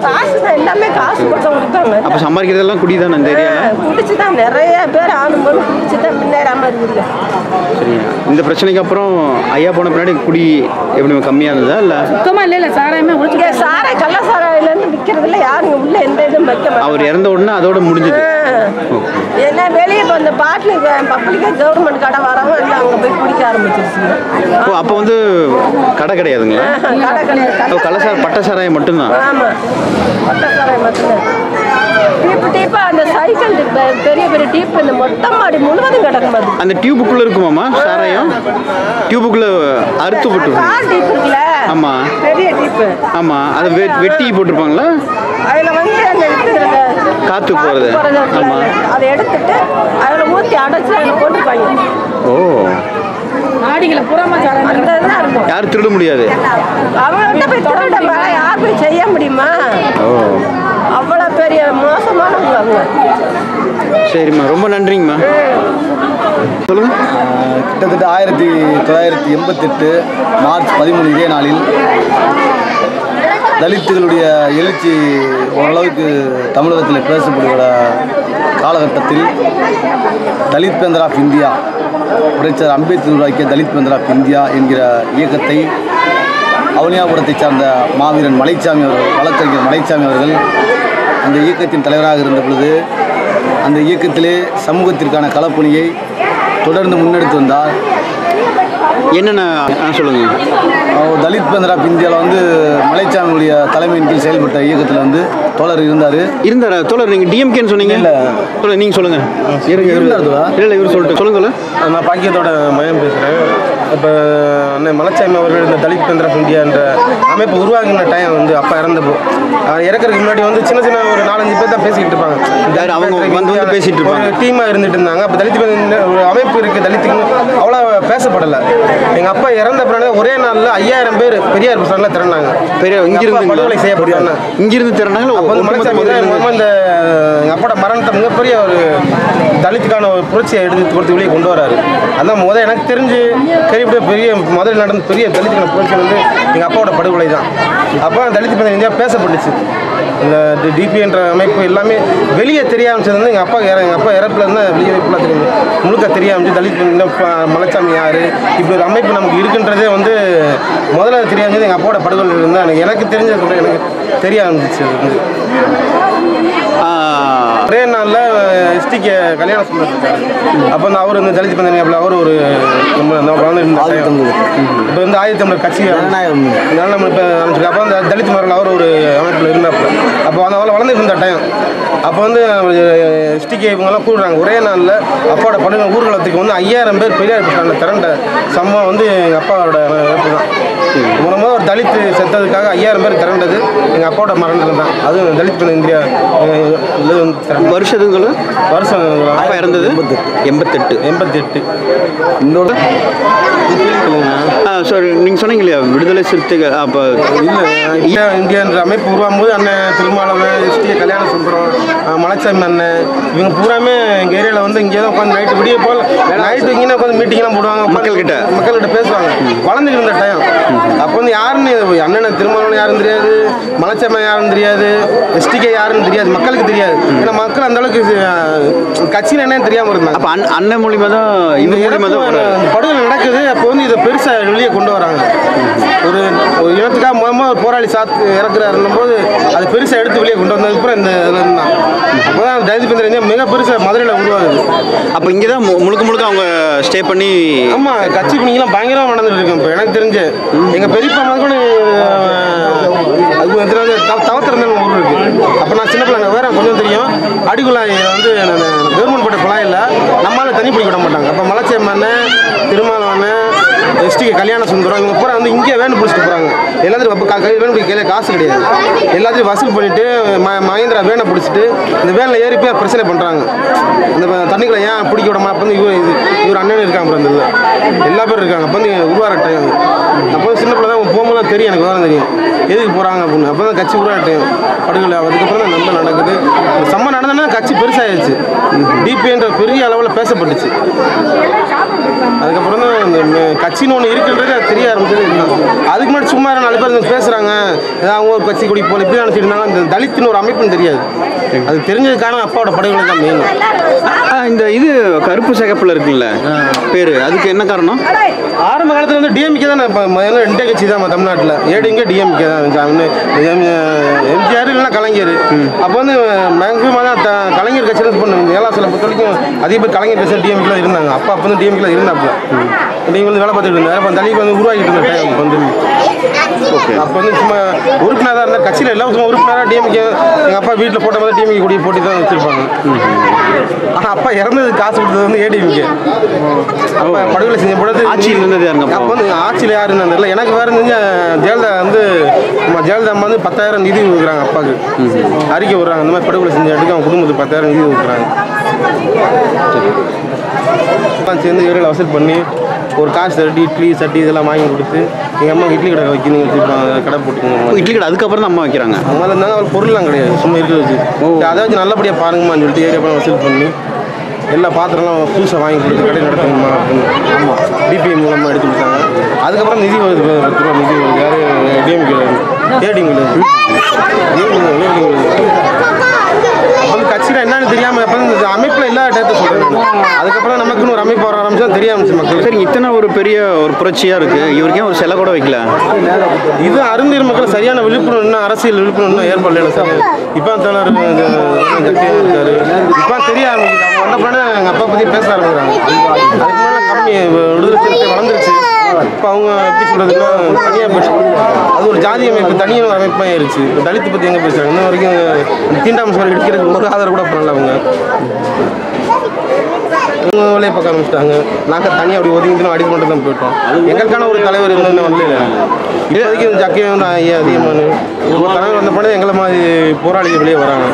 Speaker 5: காசு தான், எல்லாமே காசு கொடுத்தா கொடுப்பாங்க.
Speaker 3: அப்போ சம்பாதிக்கிறதெல்லாம் குடி தானே இந்த ஏரியாவில்?
Speaker 5: குடிச்சு தான் நிறைய பேர் ஆணும்போது குடிச்சு தான் முன்னேறாமல் இருக்குது.
Speaker 3: சரிங்க. இந்த பிரச்சனைக்கு அப்புறம் ஐயா போன பின்னாடி குடி எப்படி கம்மியாக இருந்ததா இல்லை?
Speaker 4: சுத்தமாக இல்லை சாராயமே
Speaker 5: இங்கே சாராய கள்ள சாராயிலேருந்து விற்கிறதுல யாருங்க உள்ள எந்த இதுவும் வைக்க மாட்டாங்க.
Speaker 3: அவர் இறந்த உடனே அதோட முடிஞ்சது.
Speaker 5: ஏன்னா வெளியே இப்போ அந்த பாட்டில் பப்ளிக்காக கவர்மெண்ட் கடை வரவங்க எல்லாம் அங்கே போய் குடிக்க ஆரம்பிச்சிருச்சுங்க.
Speaker 3: அப்போ வந்து கடை கிடையாதுங்களா?
Speaker 5: கடை கிடையாது,
Speaker 3: பட்ட சாராயம் மட்டும்தான்.
Speaker 5: ஆமாம், பட்ட சாராயம் மட்டும்தான். டீப்பா அந்த சைக்கிள் பெரிய பெரிய டீப் இந்த மொட்டை மாடி முழுவதும் கிடக்கும்.
Speaker 3: அந்த டியூபுக்குள்ள இருக்குமாமா சாராயம்? டியூபுக்குள்ள அறுத்து போட்டு
Speaker 5: டீப் இருக்குல்ல?
Speaker 3: ஆமா,
Speaker 5: பெரிய டீப்.
Speaker 3: ஆமா, அதை வெட்டி போட்டிருப்பாங்களா?
Speaker 5: அதில் வந்து அந்த
Speaker 3: காத்து போறது. ஆமா,
Speaker 5: அதை எடுத்துட்டு அதில் ஊற்றி அடைச்சி அதில் போட்டுருப்பாங்க.
Speaker 3: ஓ,
Speaker 4: நாடிகளை புறமா
Speaker 5: அந்த இதுதான் இருக்கும்.
Speaker 3: யாரும் திருட முடியாது.
Speaker 5: அவங்கள்ட்ட போய் திருட யார் போய் செய்ய முடியுமா? அவ்வளோ பெரிய மோசமானவங்க அவங்க.
Speaker 3: சரிம்மா, ரொம்ப நன்றிங்கம்மா. சொல்லுங்க.
Speaker 2: கிட்டத்தட்ட 1988 மார்ச் 13 இதே நாளில் தலித்துகளுடைய எழுச்சி ஓரளவுக்கு தமிழகத்தில் பேசப்படுகிற காலகட்டத்தில் தலித் பேந்தர் ஆஃப் இந்தியா, புரட்சியாளர் அம்பேத்கர் உருவாக்கிய தலித் பேந்தர் ஆஃப் இந்தியா என்கிற இயக்கத்தை அவனியாபுரத்தை சார்ந்த மாவீரன் மலைச்சாமி அவர்கள், வழக்கறிஞர் மலைச்சாமி அவர்கள் அந்த இயக்கத்தின் தலைவராக இருந்த பொழுது அந்த இயக்கத்திலே சமூகத்திற்கான களப்பணியை தொடர்ந்து முன்னெடுத்து வந்தார்.
Speaker 3: என்னென்ன சொல்லுங்க.
Speaker 2: தலித் பேந்தர் ஆஃப் இந்தியாவில் வந்து மலைச்சாமியுடைய தலைமையின் கீழ் செயல்பட்ட இயக்கத்தில் வந்து தோழர் இருந்தார்.
Speaker 3: தோழர் நீங்கள் டிஎம்கேன்னு சொன்னீங்க. இல்லை, நீங்கள் சொல்லுங்கள். இல்லை, இவர் சொல்லிட்டு சொல்லுங்கள்.
Speaker 1: நான் பாக்கியத்தோட மயம் பேசுகிறேன். இப்போ அண்ணன் மலைச்சாமி அவர்கள் இந்த தலித் பேந்தர் ஆஃப் இந்தியா என்ற அமைப்பு உருவாகின டைம் வந்து அப்பா இறந்தப்போ இறக்கிறதுக்கு முன்னாடி வந்து சின்ன சின்ன ஒரு 4-5 பேர் தான் பேசிக்கிட்டு இருப்பாங்க.
Speaker 3: அவங்க வந்து பேசிட்டு இருப்பாங்க,
Speaker 1: டீமாக இருந்துட்டு இருந்தாங்க. அப்போ தலித் ஒரு அமைப்பு இருக்குது தலித்துக்கு அவ்வளோ பேசப்படலை. எங்கள் அப்பா இறந்த பிறகு ஒரே நாளில் 5000 பேர் பெரியார் பிரசாரில் திறனாங்க.
Speaker 3: இங்கிருந்து
Speaker 1: படுகொலை செய்யப்பட்டாங்க.
Speaker 3: இங்கிருந்து திறனாங்க.
Speaker 1: மலைச்சாமி தான் இந்த எங்கள் அப்பாவோட மரணத்தை மிகப்பெரிய ஒரு தலித்துக்கான ஒரு புரட்சியை எடுத்து கொடுத்து வெளியே கொண்டு வராரு. அதான் எனக்கு தெரிஞ்சு பெரிய முதல் நடந்த பெரிய தலித்துக்கான புரட்சி வந்து எங்கள் அப்பாவோட படுகொலை தான். அப்போ தலித் பேந்தர் இந்தியா பேசப்பட்டுச்சு. இந்த டிபி என்ற அமைப்பு எல்லாமே வெளியே தெரிய ஆரம்பிச்சது வந்து எங்கள் அப்பா இறப்பில் இருந்தால் வெளியே ஃபுல்லாக தெரியும், முழுக்க தெரிய ஆரம்பிச்சு. தலித் மலைச்சாமி யார், இப்படி ஒரு அமைப்பு நமக்கு இருக்குன்றதே வந்து முதல்ல தெரிய ஆரம்பிச்சது எங்கள் அப்பாவோட படுகொலை இருந்தால் எனக்கு தெரிஞ்ச எனக்கு தெரிய ஆரம்பிச்சிச்சு. அது வந்து ஒரே நாளில் எஸ்டிக்கு கல்யாணம் சொல்லியிருக்காரு. அப்போ வந்து அவர் வந்து தலித் பந்தனி அவர் ஒரு நம்ம வளர்ந்து இப்போ வந்து ஆயுதத்தமிழர் கட்சி நம்ம இப்போ அப்போ வந்து தலித் மரல் அவர் ஒரு அமைப்பில் இருந்தாப்புல. அப்போ அந்த அவளை வளர்ந்துட்டு இருந்த டைம் அப்போ வந்து எஸ்டிக்கு இவங்கெல்லாம் கூடுறாங்க. ஒரே நாளில் அப்பாவோட படுகை ஊர்வலத்துக்கு வந்து 5000 பேர் பெரியார் பஸ் திரண்ட சம்பவம் வந்து எங்கள் அப்பாவோட இறப்பு தான். மூலமாக ஒரு தலித் செத்ததுக்காக 5000 பேர் திரண்டது எங்கள் அப்பாவோட மரணம் தான். அதுவும் தலித் இந்தியா
Speaker 3: வருஷத்துக்குள்ள
Speaker 1: வருஷம்
Speaker 3: அப்பா இறந்தது 88.
Speaker 1: இன்னொரு
Speaker 3: சார் நீங்கள் சொன்னீங்க இல்லையா விடுதலை சிறுத்தைகள் அப்போ
Speaker 1: இல்லை இந்தியான்ற அமைப்பு உருவாகும்போது அண்ணன் திருமாவளவன் எஸ்டியை கல்யாணம் சுந்தரம் மலைச்சாமி அண்ணன் இவங்க பூராமே எங்கள் ஏரியாவில் வந்து இங்கே தான் உட்காந்து நைட்டு விடிய போல் நைட்டு இங்கே உட்காந்து மீட்டிங்லாம் போடுவாங்க. மக்கள்கிட்ட பேசுவாங்க. வளர்ந்துட்டு இருந்த டைம் அப்போ வந்து யாருன்னு அண்ணன் திருமாவளவன் யாருன்னு தெரியாது, மலைச்சாமி யாருன்னு தெரியாது, எஸ்டிகே யாருன்னு தெரியாது, மக்களுக்கு தெரியாது. ஏன்னா மக்கள் அந்த அளவுக்கு கட்சியில் என்னன்னு தெரியாமல் இருந்தாங்க.
Speaker 3: அப்போ அண்ணன் மூலியமாக தான் இந்த மூலியமாக தான்
Speaker 1: படுகொலை நடக்குது. அப்போ வந்து இதை பெருசாக வெளியே கொண்டு வராங்க. ஒரு இனத்துக்காக மூலமாக ஒரு போராளி இறக்குறாருன்னும் போது அது பெருசாக எடுத்து வெளியே கொண்டு வந்ததுக்கப்புறம் இந்த இதில் இருந்தான். அப்போ தான் தலித் பந்தனி மிக பெருசாக மதுரையில் உருவாகுது.
Speaker 3: அப்போ இங்கே தான் முழுக்க அவங்க ஸ்டே பண்ணி
Speaker 1: ஆமாம் கட்சி பணிங்கெல்லாம் பயங்கரமாக நடந்துட்டு இருக்கேன். இப்போ எனக்கு தெரிஞ்சு எங்கள் பெரியப்பா கூட அது தவத்திறந்த ஊர் இருக்குது. அப்போ நான் சின்ன பிள்ளைங்க வேற கொஞ்சம் தெரியும். அடிக்குழாய் வந்து கவர்மெண்ட் போட்ட குழாய் இல்லை, நம்மளால தண்ணி பிடிக்க விட மாட்டாங்க. அப்போ மலைச்சேம்மண்ண திருமாவளவன் எஸ்டிக்கு கல்யாண சுந்தரம் இவங்க பூரா வந்து இங்கே வேணும் பிடிச்சிட்டு போகிறாங்க. எல்லாத்தையும் வேணும் கையில் காசு கிடையாது. எல்லாத்தையும் வசூல் பண்ணிவிட்டு மகேந்திரா வேனை பிடிச்சிட்டு இந்த வேனில் ஏறி போய் பிரச்சனை பண்ணுறாங்க. இந்த தண்ணிகளை ஏன் பிடிக்க விடமா? அப்போ வந்து இவர் அண்ணன் இருக்காங்க. அப்புறம் இந்த எல்லா பேரும் இருக்காங்க. அப்போ வந்து உருவார டைம். அப்போ வந்து சின்ன பிள்ளை தான் போகும்போது தெரியும், எனக்கு வேறு தெரியும் எதுக்கு போகிறாங்க அப்படின்னு. அப்போ தான் கட்சி உருவார டைம் படுகொலை. அதுக்கப்புறம் தான் நம்ம நடக்குது. சம்ம நடந்தோன்னா கட்சி பெருசாகிடுச்சு. டிபின்ற பெரிய அளவில் பேசப்பட்டுச்சு. அதுக்கப்புறம் தான் இந்த கட்சின்னு ஒன்று இருக்குன்றது அது தெரிய ஆரம்பிச்சது. அதுக்கு முன்னாடி சும்மா 4 பேர் பேசுகிறாங்க, ஏதாவது அவங்க ஒரு கட்சி கொடி போல இப்படி நினச்சிட்டு இருந்தாங்க. இந்த தலித்துன்னு ஒரு அமைப்புன்னு தெரியாது. அது தெரிஞ்சதுக்கான அப்பாவோட படுகொலை தான் மெயின்.
Speaker 3: இந்த இது கருப்பு சிகப்பில் இருக்குல்ல பேர், அதுக்கு என்ன காரணம்?
Speaker 1: ஆரம்ப காலத்தில் வந்து டிஎம்கே தான். இப்போ 2 கட்சி தான் தமிழ்நாட்டில். ஏடிஎம்கே டிஎம்கே தான். எம்ஜிஆர் இல்லைன்னா கலைஞர். அப்போ வந்து மேக்ஸிமம் தான் கலைஞர் கட்சியில் பண்ணுங்க. ஏலாசில் பொறுத்த வரைக்கும் அதிக பேர் கலைஞர் கட்சியில் டிஎம்கேல இருந்தாங்க. அப்பா அப்போ வந்து டிஎம்கேல இருந்தாப்புல. நீங்கள் வந்து வேலை பார்த்துட்டு இருந்தார். அப்போ தலிக்கு வந்து உருவாக்கிட்டு இருந்த டைம் வந்து அப்போ வந்து சும்மா உறுப்பினராக இருந்தால் கட்சியில் எல்லாம் சும்மா உறுப்பினராக டிஎம்கே எங்கள் அப்பா வீட்டில் போட்ட மாதிரி டிஎம்கே கூடிய போட்டி தான் வச்சுருப்பாங்க. ஆனால் அப்பா இறந்தது காசு கொடுத்தது வந்து ஏடிஎம்கே. அப்போ படுகொலை செஞ்ச பொழுது
Speaker 3: ஆட்சியில் இருந்தது யாருங்க?
Speaker 1: அப்போ வந்து ஆட்சியில் யார் இருந்தாங்க தெரியல. எனக்கு வேறு தெரிஞ்ச ஜெயலலிதா வந்து ஜெயலலிதா அம்மா வந்து 10,000 நிதி கொடுக்குறாங்க அப்பாவுக்கு. அறிக்கை விடுறாங்க அந்த மாதிரி படுகொலை செஞ்ச இடத்துக்கு அவங்க குடும்பத்துக்கு 10,000 நிதி கொடுக்குறாங்க. சேர்ந்து ஏரியாவில் வசூல் பண்ணி ஒரு காசு தட்டி இட்லி சட்டி இதெல்லாம் வாங்கி கொடுத்து எங்கள் அம்மா இட்லி கடை வைக்கணும் வச்சுருப்பாங்க. கடை போட்டுக்கோங்க
Speaker 3: இட்லி கடை. அதுக்கப்புறம் தான் அம்மா வைக்கிறாங்க.
Speaker 1: அவங்க இருந்தாங்க. அவர் பொருள்லாம் கிடையாது, சும்மா இருக்க வச்சு அதை வச்சு நல்லபடியாக பாருங்கம்மான்னு சொல்லிட்டு ஏரியா பணம் வசூல் பண்ணி எல்லா பாத்திரம்லாம் புதுசாக வாங்கி கொடுத்து கடை நடத்துங்கம்மா அப்படின்னு. ஆமாம் டிபிஎம் மூலமாக எடுத்து கொடுத்தாங்க. அதுக்கப்புறம் நிதி வருது, 10 ரூபா நிதி வருது. யார் டிஎம்கே ஏடிஎம்கே வந்து கட்சியில் என்னன்னு தெரியாமல் அப்போ இந்த அமைப்பில் எல்லா டேத்தை சொல்கிறேன். அதுக்கப்புறம் நமக்குன்னு ஒரு அமைப்பு வர ஆரம்பிச்சா தெரிய ஆரம்பிச்சு மக்கள்.
Speaker 3: சரி, இத்தனை ஒரு பெரிய ஒரு புரட்சியாக இருக்குது, இவருக்கே ஒரு சிலை கூட வைக்கல.
Speaker 1: இது அருந்தீர் மக்கள் சரியான விழிப்புணர்வு, அரசியல் விழிப்புணர்வு ஏற்படல சார். இப்போ தலைவர் இருக்காரு. இப்போ தெரிய ஆரம்பிக்குது. அவங்க வந்த பிறகு எங்கள் அப்பா பற்றி பேச ஆரம்பிக்கிறாங்க. அதுக்கு முன்னாடி கம்மி விடுதலை சிறுத்தை வளர்ந்துருச்சு. இப்போ அவங்க எப்படி சொல்கிறதுன்னா தனியாக பேச அது ஒரு ஜாதி அமைப்பு தனியான ஒரு அமைப்பாக ஆயிடுச்சு. இப்போ தலித்து பற்றி எங்கே பேசுகிறாங்க? இன்ன வரைக்கும் தீண்டாமல் எடுக்கிறதுக்கு ஒரு ஆதரவு கூட பண்ணல. அவங்க வேலையை பார்க்க ஆரம்பிச்சிட்டாங்க. நாங்கள் தனியாக அப்படி ஒதுங்கிட்டு அடிக்க மட்டும் தான் போயிட்டோம். எங்களுக்கான ஒரு தலைவர் இருந்ததுன்னு வரல. இப்போதைக்கு ஜக்கியம் வந்து அதிகமான ஒரு தலைவர் வந்த பிறகு எங்களை மாதிரி போராளிகள் வெளியே வராங்க.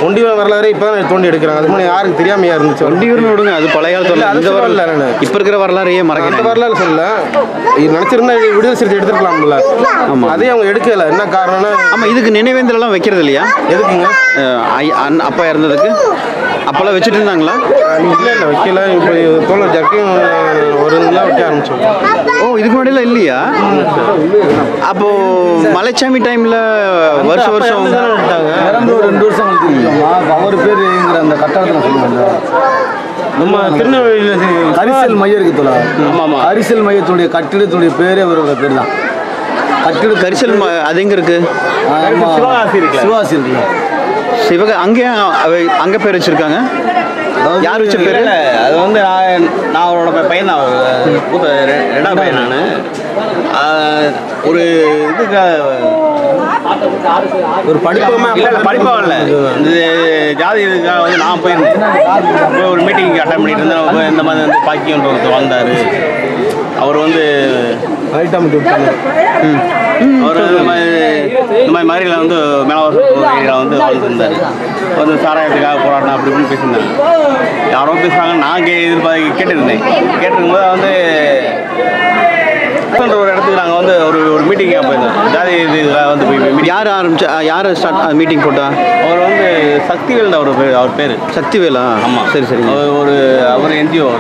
Speaker 1: ஒண்டிவீரன் வரலாறு இப்போ தான் தோண்டி எடுக்கிறாங்க. அது மாதிரி யாருக்கு தெரியாமையா இருந்துச்சு.
Speaker 3: ஒண்டிவீரன் விடுங்க, அது பழைய காலத்தில்.
Speaker 1: அது வரல நான்
Speaker 3: இப்போ இருக்கிற வரலாறையே மறக்க.
Speaker 1: அந்த வரலாறு சொல்ல நினச்சிருந்தா விடுதலை சிறுத்தை எடுத்துருக்கலாம்ல. ஆமாம், அதே அவங்க எடுக்கலை. என்ன காரணம்னா
Speaker 3: ஆமாம், இதுக்கு நினைவேந்தலாம் வைக்கிறது இல்லையா?
Speaker 1: எதுக்குங்க?
Speaker 3: அப்பா இறந்ததுக்கு அப்போல்லாம் வச்சுட்டு இருந்தாங்களா?
Speaker 1: இல்லை வைக்கல. இப்போ தோழர் ஜக்கையும் ஒரு இதெல்லாம் வைக்க ஆரம்பிச்சோம்.
Speaker 3: ஓ, இதுக்கு முன்னாடிலாம் இல்லையா? அப்போது மலைச்சாமி டைமில் வருஷம்
Speaker 2: எடுத்தாங்க. இறந்து ஒரு 2 வருஷம் அவர் பேருங்கிற அந்த கட்டடத்தில் சொல்லுவாங்க.
Speaker 1: நம்ம திருநெல்வேலியில்
Speaker 2: அரிசல் மையம் இருக்குது தோழா. ஆமாம், அரிசல் மையத்துடைய கட்டிடத்துடைய பேரே அவரோட பேர் தான். கட்டிட
Speaker 3: கரிசல் அது எங்கே இருக்குது?
Speaker 2: சிவகாசி இருக்குல்ல.
Speaker 3: சிவக அங்கே பேர் வச்சுருக்காங்க. யார் வச்ச பேர்?
Speaker 6: இல்லை அது வந்து நான் அவரோட பையன் தான், மூத்த ரெண்டாவது பையன் நான். ஒரு இதுக்காக
Speaker 1: ஒரு படிப்புமா
Speaker 6: இல்லை படிப்பாக இல்லை, இந்த ஜாதி இதுக்காக வந்து நான் போயிருந்தேன். போய் ஒரு மீட்டிங் அட்டன் பண்ணிட்டு இருந்தேன். இந்த மாதிரி வந்து பாக்கியன்ற ஒருத்தர் வாழ்ந்தார். அவர் வந்து அவர் இந்த மாதிரி மதுரையில் வந்து மேலவாசல் ஏரியாவில் வந்து வாழ்ந்துருந்தார். வந்து சாராயத்துக்காக போராட்டம் அப்படி இப்படின்னு பேசியிருந்தாங்க. யாரோ பேசுகிறாங்க, நான் கேட்டிருந்தேன். கேட்டிருக்கும்போது வந்து ஒரு இடத்துக்கு நாங்கள் வந்து ஒரு மீட்டிங்காக போயிருந்தோம். ஜாதி இதுக்காக வந்து போய்
Speaker 3: யார் ஆரம்பிச்சா, யார் ஸ்டார்ட் மீட்டிங் போட்டா?
Speaker 6: அவர் வந்து சக்திவேல் அவர் பேர்
Speaker 3: சக்திவேலா?
Speaker 6: ஆமாம்.
Speaker 3: சரி சரி.
Speaker 6: அவர் என்ஜிஓ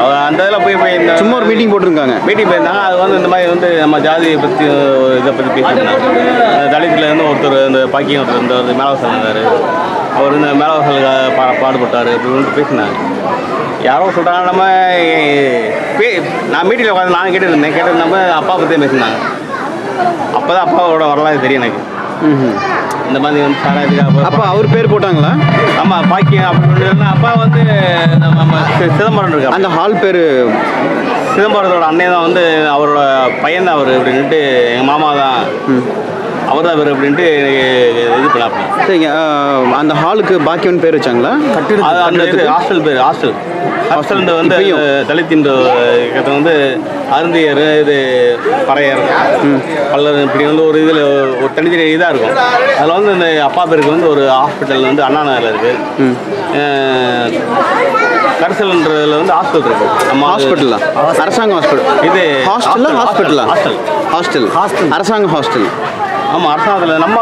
Speaker 6: அவர் அந்த இதில் போய் இந்த
Speaker 3: சும்மா ஒரு மீட்டிங் போட்டிருக்காங்க.
Speaker 6: மீட்டிங் போயிருந்தாங்க. அது வந்து இந்த மாதிரி வந்து நம்ம ஜாதியை பற்றி இதை பற்றி பேசியிருந்தாங்க. தலித்துலேருந்து ஒருத்தர் இந்த பாக்கியம் ஒருத்தர் இந்த மேலவாசல் இருந்தார். அவர் இந்த மேலவாசலுக்காக பாடுபட்டார் அப்படின்னு பேசினாங்க. யாரோ சொல்கிறாங்க. நம்ம நான் மீட்டிங்கில் உட்காந்து நான் கேட்டிருந்தப்ப அப்பா பற்றியே பேசினாங்க. அப்போ தான் அப்பாவோட வரலாறு தெரியும் எனக்கு. இந்த மாதிரி வந்து சாராயத்துக்காக.
Speaker 3: அப்போ அவர் பேர் போட்டாங்களா?
Speaker 6: ஆமாம், பாக்கியம் அப்படின்னு. அப்பா வந்து நம்ம சிதம்பரம் இருக்கார்.
Speaker 3: அந்த ஹால் பேர்
Speaker 6: சிதம்பரத்தோட அண்ணே தான் வந்து அவரோட பையன் தான் அவர் அப்படின்ட்டு. எங்கள் மாமா தான் அவர் தான் அவர் அப்படின்ட்டு இது பண்ணாப்பா.
Speaker 3: சரிங்க. அந்த ஹாலுக்கு பாக்கியவன் பேர் வச்சாங்களா?
Speaker 6: அது அந்த இது ஹாஸ்டல் பேர். ஹாஸ்டல் வந்து தலித்தின் வந்து அருந்தியர், இது பறையர், பல்லர், இப்படி வந்து ஒரு இதில் ஒரு தனித்தனி இதாக இருக்கும். அதில் வந்து இந்த அப்பா பேருக்கு வந்து ஒரு ஹாஸ்பிட்டல் வந்து அண்ணா நகரில் இருக்குது. கரிசல்ன்றதுல வந்து ஹாஸ்பிட்டல் இருக்கு. நம்ம
Speaker 3: ஹாஸ்பிட்டலா? அரசாங்க ஹாஸ்பிட்டல் இது? ஹாஸ்டல்லா ஹாஸ்பிட்டலா? ஹாஸ்டல் அரசாங்க ஹாஸ்டல்.
Speaker 6: ஆமாம், அரசாங்கத்தில் நம்ம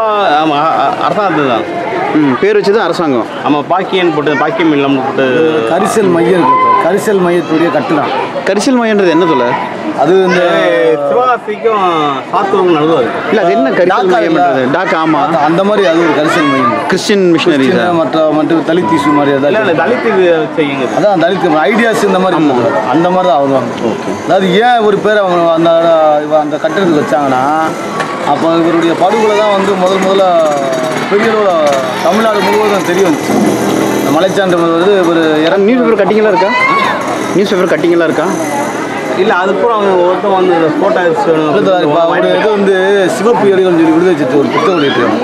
Speaker 6: அரசாங்கத்தில் தான்
Speaker 3: பேர் வச்சது அரசாங்கம்.
Speaker 6: ஆமாம், பாக்கியன் போட்டு பாக்கியம் இல்லாமல் போட்டு
Speaker 2: கரிசல் மையம் இருக்குது. கரிசல் மையத்துடைய கட்டுதான்.
Speaker 3: கரிசல் மையன்றது என்ன சொல்ல?
Speaker 2: அது இந்த
Speaker 6: சிவகாசிக்கும் சாத்தூருக்கும் நடுவார்.
Speaker 3: இல்லை, அது என்ன கரிசல் மையம்ன்றது? டாக். ஆமாம்,
Speaker 2: அந்த மாதிரி அது ஒரு கரிசல் மையம்.
Speaker 3: கிறிஸ்டின் மிஷனரி
Speaker 2: மற்ற தலித் இஷ்யூ மாதிரி
Speaker 6: இல்லை தலித் இது செய்யுங்க.
Speaker 2: அதான் தலித் ஐடியாஸ் இந்த மாதிரி அந்த மாதிரி தான் வருவாங்க. அதாவது ஏன் ஒரு பேர் அவங்க அந்த கட்டடத்துக்கு வச்சாங்கன்னா, அப்போ இவருடைய படுகொலை தான் வந்து முதல்ல பெரிய தமிழ்நாடு முழுவதும் தெரிய வந்துச்சு. இந்த மலைச்சான்று வந்து ஒரு
Speaker 3: நியூஸ் பேப்பர் கட்டிங்கெல்லாம் இருக்கா? நியூஸ் பேப்பர் கட்டிங்கெல்லாம் இருக்கா?
Speaker 6: இல்லை, அதுக்கப்புறம் அவங்க ஒருத்தர் வந்து ஃபோட்டோ
Speaker 2: ஒரு இது வந்து சிவப்பு ஏடுகள்னு சொல்லி விடுதலை சத்து ஒரு புத்தகம் வெளியிட்டிருக்காங்க.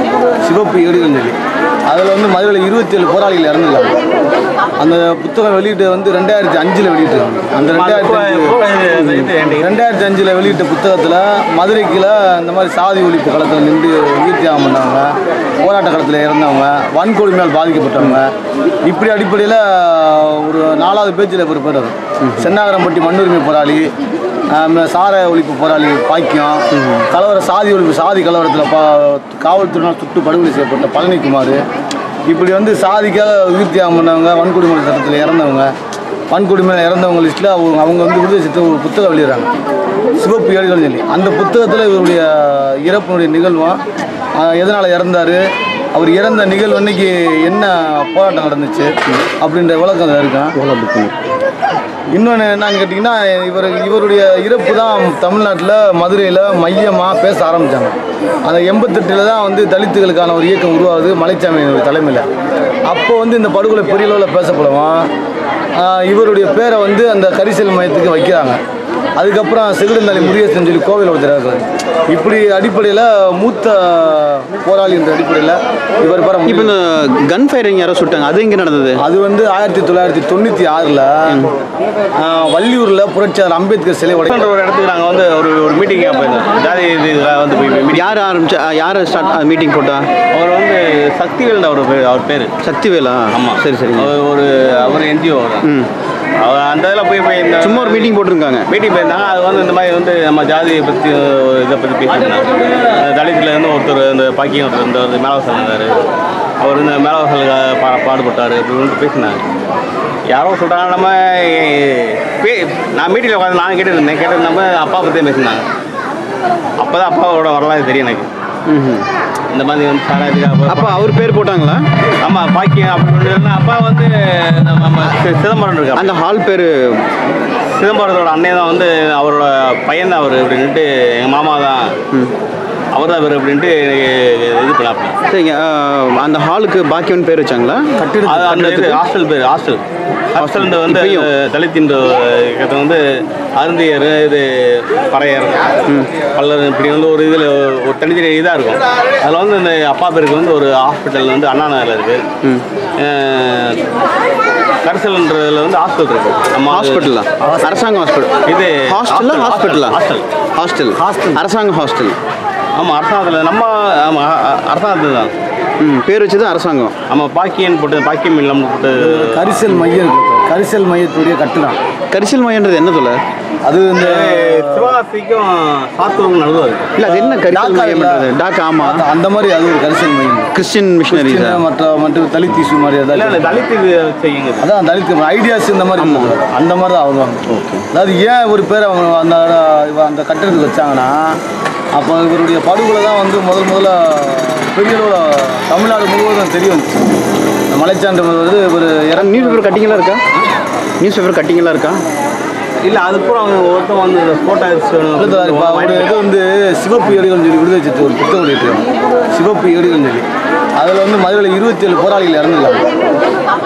Speaker 2: சிவப்பு ஏடுகள்னு சொல்லி அதில் வந்து மதுரையில் 27 போராளிகள் இறந்துருக்காங்க. அந்த புத்தகம் வெளியிட்டு வந்து 2005 வெளியிட்டிருக்காங்க. அந்த 2005 வெளியிட்ட புத்தகத்தில் மதுரைக்குள்ள இந்த மாதிரி சாதி ஒழிப்பு களத்தில் நின்று உயிர் தியாகம் பண்ணவங்க, போராட்ட களத்தில் இறந்தவங்க, வன்கொடுமையால் பாதிக்கப்பட்டவங்க, இப்படி அடிப்படையில் ஒரு 4வது பேஜில் ஒரு பேர் வரும். சென்னாகரம்பட்டி மண்ணுரிமை போராளி, சாராய ஒழிப்பு போராளி பாக்கியம், சாதி ஒழிப்பு சாதி கலவரத்தில் காவல்துறையினால் சுட்டு படுகொலை செய்யப்பட்ட பழனிக்குமார், இப்படி வந்து சாதிக்காக உயிர் தியாகம் பண்ணவங்க, வன்கொடுமை சட்டத்தில் இறந்தவங்க, வன்கொடுமையில் இறந்தவங்க லிஸ்ட்டில் அவங்க வந்து விடுதலை சட்ட ஒரு புத்தகம் வெளியிடறாங்க, சிவப்பு ஏடுகள்னு சொல்லி. அந்த புத்தகத்தில் இவருடைய இறப்பினுடைய நிகழ்வும், எதனால் இறந்தார், அவர் இறந்த நிகழ்வு அன்னைக்கு என்ன போராட்டம் நடந்துச்சு அப்படின்ற விளக்கம் இருக்கான். இன்னொன்று என்னன்னு கேட்டிங்கன்னா, இவருடைய இறப்பு தான் தமிழ்நாட்டில் மதுரையில் மையமாக பேச ஆரம்பித்தாங்க. அந்த 88 தான் வந்து தலித்துகளுக்கான ஒரு இயக்கம் உருவாகுது மலைச்சாமியினுடைய தலைமையில். அப்போ வந்து இந்த படுகொலை பெரிய அளவில் பேசப்படுவோம். இவருடைய பேரை வந்து அந்த கரிசல் மையத்துக்கு வைக்கிறாங்க. அதுக்கப்புறம் செகுடந்தாளி முருகேசன் சொல்லி கோவில் ஒருத்தர். இப்படி அடிப்படையில் மூத்த போராளி என்ற அடிப்படையில் இவர் பேர.
Speaker 3: இப்போ இந்த கன் ஃபயரிங் யாரோ சுட்டாங்க, அது எங்கே நடந்தது?
Speaker 2: அது வந்து 1996 வள்ளியூரில் புரட்சியாளர் அம்பேத்கர் சிலை
Speaker 6: உடைக்கிற ஒரு இடத்துக்கு நாங்கள் வந்து ஒரு மீட்டிங்காக போயிருந்தோம். ஜாதி இதுக்காக வந்து போய்
Speaker 3: யார் ஆரம்பிச்சா, யார் ஸ்டார்ட் மீட்டிங் போட்டா?
Speaker 6: அவர் வந்து சக்திவேல் அவர் பேர்.
Speaker 3: சக்திவேலா? ஆமாம். சரி சரி.
Speaker 6: அவர் என்ஜிஓ அவர் அந்த இதில் போய் இந்த
Speaker 3: சும்மா ஒரு மீட்டிங் போட்டிருக்காங்க.
Speaker 6: மீட்டிங் போயிருந்தாங்க. அது வந்து இந்த மாதிரி வந்து நம்ம ஜாதியை பற்றி இதை பற்றி பேசியிருந்தாங்க. தலித்துலேருந்து ஒருத்தர் இந்த பாக்கியம் ஒருத்தர் இந்த மேலவாசல் இருந்தார். அவர் இந்த மேலவாசலுக்காக பாடுபட்டார் அப்படின்னு பேசினாங்க. யாரோ சொல்கிறாங்க. நம்ம நான் மீட்டிங்கில் உட்காந்து நான் கேட்டிருந்தப்ப அப்பா பற்றியே பேசினாங்க. அப்போ தான் அப்பாவோட வரலாறு தெரியும் எனக்கு. இந்த மாதிரி வந்து சாராயத்துக்காக.
Speaker 3: அப்போ அவர் பேர் போட்டாங்களா?
Speaker 6: ஆமாம், பாக்கியம் அப்படின்னு. அப்பா வந்து நம்ம சிதம்பரம் இருக்கார்.
Speaker 3: அந்த ஹால் பேர்
Speaker 6: சிதம்பரத்தோட அண்ணே தான் வந்து அவரோட பையன் தான் அவர் அப்படின்ட்டு. எங்கள் மாமா தான் அவர் தான் இவர் அப்படின்ட்டு இது பண்ணாப்பா.
Speaker 3: சரிங்க. அந்த ஹாலுக்கு பாக்கியவன் பேர் வச்சாங்களா?
Speaker 6: அது அந்த இது ஹாஸ்டல் பேர் ஹாஸ்டல் வந்து தலித்தின் வந்து அருந்தியர் இது பறையர் பல்லர் இப்படி வந்து ஒரு இதில் ஒரு தனித்தனி இதாக இருக்கும். அதில் வந்து இந்த அப்பா பேருக்கு வந்து ஒரு ஹாஸ்பிட்டல் வந்து அண்ணா நகரில் இருக்குது. கரிசல்ன்றதுல வந்து ஹாஸ்டல் இருக்கு. நம்ம
Speaker 3: ஹாஸ்பிட்டலா? அரசாங்க ஹாஸ்பிட்டல் இது? ஹாஸ்டல்லா ஹாஸ்பிட்டலா? ஹாஸ்டல் அரசாங்க ஹாஸ்டல்.
Speaker 6: ஆமாம், அரசாங்கத்தில் நம்ம ஆமாம் அரசாங்கத்தில் தான்.
Speaker 3: பேர் வச்சது அரசாங்கம்.
Speaker 6: ஆமாம், பாக்கியன் போட்டு பாக்கியம் இல்லாமல் போட்டு
Speaker 2: கரிசல் மையம் கரிசல் மையத்துடைய கட்டுதான்.
Speaker 3: கரிசல் மையன்றது என்ன சொல்ல?
Speaker 6: அது இந்த சிவகாசிக்கும் சாத்தூருக்கும் நடுவாது.
Speaker 3: இல்லை, அது என்ன கரிசல் மையம்ன்றது? டாக்கா. ஆமாம்,
Speaker 2: அந்த மாதிரி அது ஒரு கரிசல் மையம்.
Speaker 3: கிறிஸ்டின் மிஷினரி
Speaker 2: மற்ற தலித் இஷ்யூ மாதிரி
Speaker 6: இல்லை தலித் இது செய்யுங்க.
Speaker 2: அதான் தலித் ஐடியாஸ் இந்த மாதிரி அந்த மாதிரி தான் வருவாங்க. அதாவது ஏன் ஒரு பேர் அவங்க அந்த கட்டடத்துக்கு வச்சாங்கன்னா, அப்போ இவருடைய படுகொலை தான் வந்து முதல்ல பெரிய அளவில் தமிழ்நாடு முழுவதும் தெரிய வந்துச்சு. மலைச்சான்று வருது. ஒரு
Speaker 3: நியூஸ் பேப்பர் கட்டிங்கெல்லாம் இருக்கா? நியூஸ் பேப்பர் கட்டிங்கெல்லாம் இருக்கா?
Speaker 6: இல்லை, அதுக்கப்புறம் அவங்க ஒருத்தன் வந்து ஃபோட்டோ
Speaker 2: ஒரு இது வந்து சிவப்பு ஏடுகள்னு சொல்லி விடுதலை வச்சு ஒரு புத்தகம் வெளியிட்டிருக்காங்க. சிவப்பு ஏடுகள்னு சொல்லி அதில் வந்து மதுரையில் 27 போராளிகள் இறந்துருக்காங்க.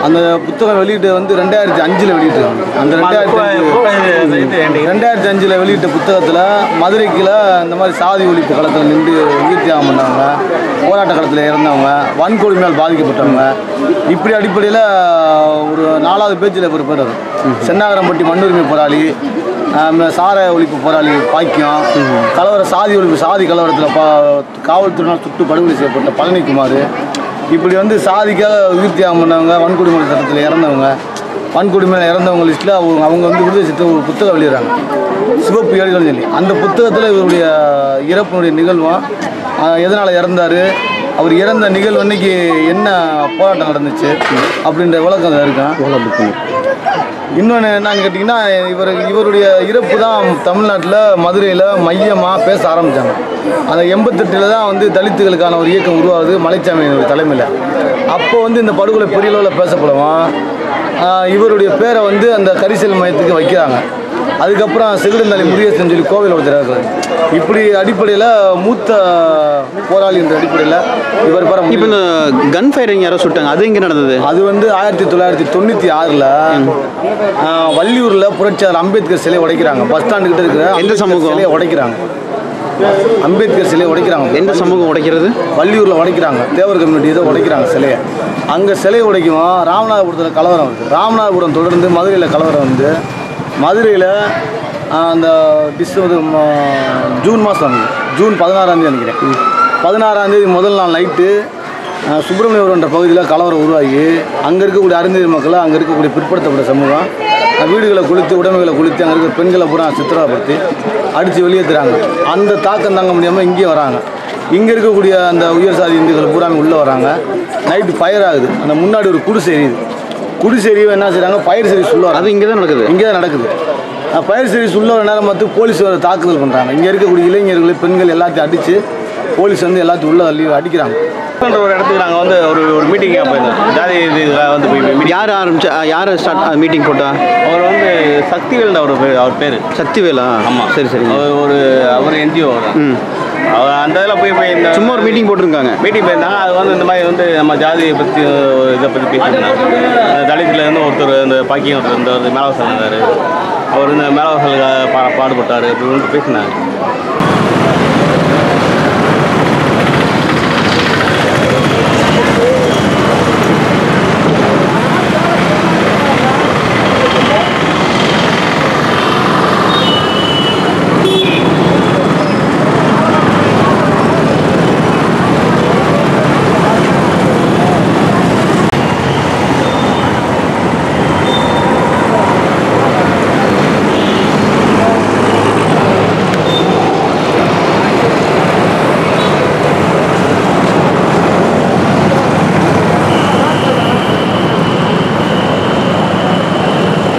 Speaker 2: அந்த புத்தகம் வெளியிட்டு வந்து 2005 வெளியிட்டிருக்காங்க. அந்த 2005 வெளியிட்ட புத்தகத்தில் மதுரைக்குள்ள இந்த மாதிரி சாதி ஒழிப்பு களத்தில் நின்று உயிர் தியாகம் பண்ணவங்க, போராட்ட களத்தில் இறந்தவங்க, வன்கொடுமையால் பாதிக்கப்பட்டவங்க, இப்படி அடிப்படையில் ஒரு 4வது பேஜில் ஒரு பேர் வரும். சென்னாகரம்பட்டி மண்ணுரிமை போராளி, சாராய ஒழிப்பு போராளி பாக்கியம், சாதி ஒழிப்பு சாதி கலவரத்தில் காவல்துறையினால் சுட்டு படுகொலை செய்யப்பட்ட பழனிக்குமார், இப்படி வந்து சாதிக்காக உயிர் தியாகம் பண்ணவங்க, வன்கொடுமை சட்டத்தில் இறந்தவங்க, வன்கொடுமையில் இறந்தவங்க லிஸ்ட்டில் அவங்க வந்து விடுதலை சட்ட ஒரு புத்தகம் வெளியிடறாங்க, சிவப்பு ஏடுகள்னு சொல்லி. அந்த புத்தகத்தில் இவருடைய இறப்பினுடைய நிகழ்வும், எதனால் இறந்தார், அவர் இறந்த நிகழ்வு அன்னைக்கு என்ன போராட்டம் நடந்துச்சு அப்படின்ற விளக்கம் இருக்கான். இன்னொன்று என்னன்னு கேட்டிங்கன்னா, இவருடைய இறப்பு தான் தமிழ்நாட்டில் மதுரையில் மையமாக பேச ஆரம்பித்தாங்க. அந்த 88 தான் வந்து தலித்துகளுக்கான ஒரு இயக்கம் உருவாகுது மலைச்சாமியினுடைய தலைமையில். அப்போ வந்து இந்த படுகொலை பெரிய அளவில் பேசப்படுவோம். இவருடைய பேரை வந்து அந்த கரிசல் மையத்துக்கு வைக்கிறாங்க. அதுக்கப்புறம் செகுடந்தாளி முருகேசன் சொல்லி கோவில் ஒருத்தர். இப்படி அடிப்படையில் மூத்த போராளி என்ற அடிப்படையில் இவர் பேர.
Speaker 3: இப்போ இந்த கன் ஃபயரிங் யாரோ சுட்டாங்க, அது எங்கே நடந்தது?
Speaker 2: அது வந்து 1996 வள்ளியூரில் புரட்சியாளர் அம்பேத்கர் சிலையை உடைக்கிறாங்க. பஸ் ஸ்டாண்டு கிட்ட இருக்கிற
Speaker 3: எந்த சமூகம்
Speaker 2: சிலையை உடைக்கிறாங்க? அம்பேத்கர் சிலையை உடைக்கிறாங்க.
Speaker 3: எந்த சமூகம் உடைக்கிறது?
Speaker 2: வள்ளியூரில் உடைக்கிறாங்க. தேவர் கம்யூனிட்டி தான் உடைக்கிறாங்க சிலையை. அங்கே சிலையை உடைக்கும். ராமநாதபுரத்தில் கலவரம் வருது. ராமநாதபுரம் தொடர்ந்து மதுரையில் கலவரம் வந்து மதுரையில் அந்த ஜூன் மாதம் ஜூன் 16 நினைக்கிறேன். 16 முதல் நாள் நைட்டு சுப்பிரமணியபுரம்ன்ற பகுதியில் கலவரம் உருவாகி அங்கே இருக்கக்கூடிய அறிஞர் மக்கள், அங்கே இருக்கக்கூடிய பிற்படுத்தப்பட்ட சமூகம் வீடுகளை கொளுத்து உடைமைகளை கொளுத்து அங்கே இருக்கிற பெண்களை பூரா சித்திரப்படுத்தி அடித்து வெளியேற்றுறாங்க. அந்த தாக்கம் தாங்க முடியாமல் இங்கே வராங்க. இங்கே இருக்கக்கூடிய அந்த உயர் சாதி இந்துக்கள் பூராமே உள்ளே வராங்க. நைட்டு ஃபயர் ஆகுது. அந்த முன்னாடி ஒரு குடிசை எரியுது. குடிசை எரியும் என்ன செய்கிறாங்க, ஃபயர் சர்வீஸ் உள்ள
Speaker 3: அது இங்கே தான் நடக்குது.
Speaker 2: இங்கே தான் நடக்குது. ஃபயர் சர்வீஸ் உள்ள ஒரு நேரம் பார்த்து போலீஸ் தாக்குதல் பண்ணுறாங்க. இங்கே இருக்கக்கூடிய இளைஞர்கள் பெண்கள் எல்லாத்தையும் அடித்து போலீஸ் வந்து எல்லாத்தையும் உள்ள தள்ளி அடிக்கிறாங்க.
Speaker 6: ஒரு இடத்துக்கு நாங்கள் வந்து ஒரு மீட்டிங்காக போயிருந்தோம். ஜாதி இதில் வந்து போய்
Speaker 3: யார் ஸ்டார்ட் மீட்டிங் போட்டா?
Speaker 6: அவர் வந்து சக்திவேல் அவர் பேர்
Speaker 3: சக்திவேலா? ஆமாம், சரி சரி.
Speaker 6: அவர் NGO அவர் அந்த இதில் போய் இந்த
Speaker 3: சும்மா ஒரு மீட்டிங் போட்டிருக்காங்க.
Speaker 6: மீட்டிங் போயிருந்தாங்க. அது வந்து இந்த மாதிரி வந்து நம்ம ஜாதியை பற்றி இதை பற்றி பேசியிருந்தாங்க. தலித்துலேருந்து ஒருத்தர் இந்த பாக்கியம் ஒருத்தர் இந்த மேலவாசல் இருந்தார். அவர் இந்த மேலவாசலுக்காக பாடுபட்டார் அப்படின்னு பேசினாங்க.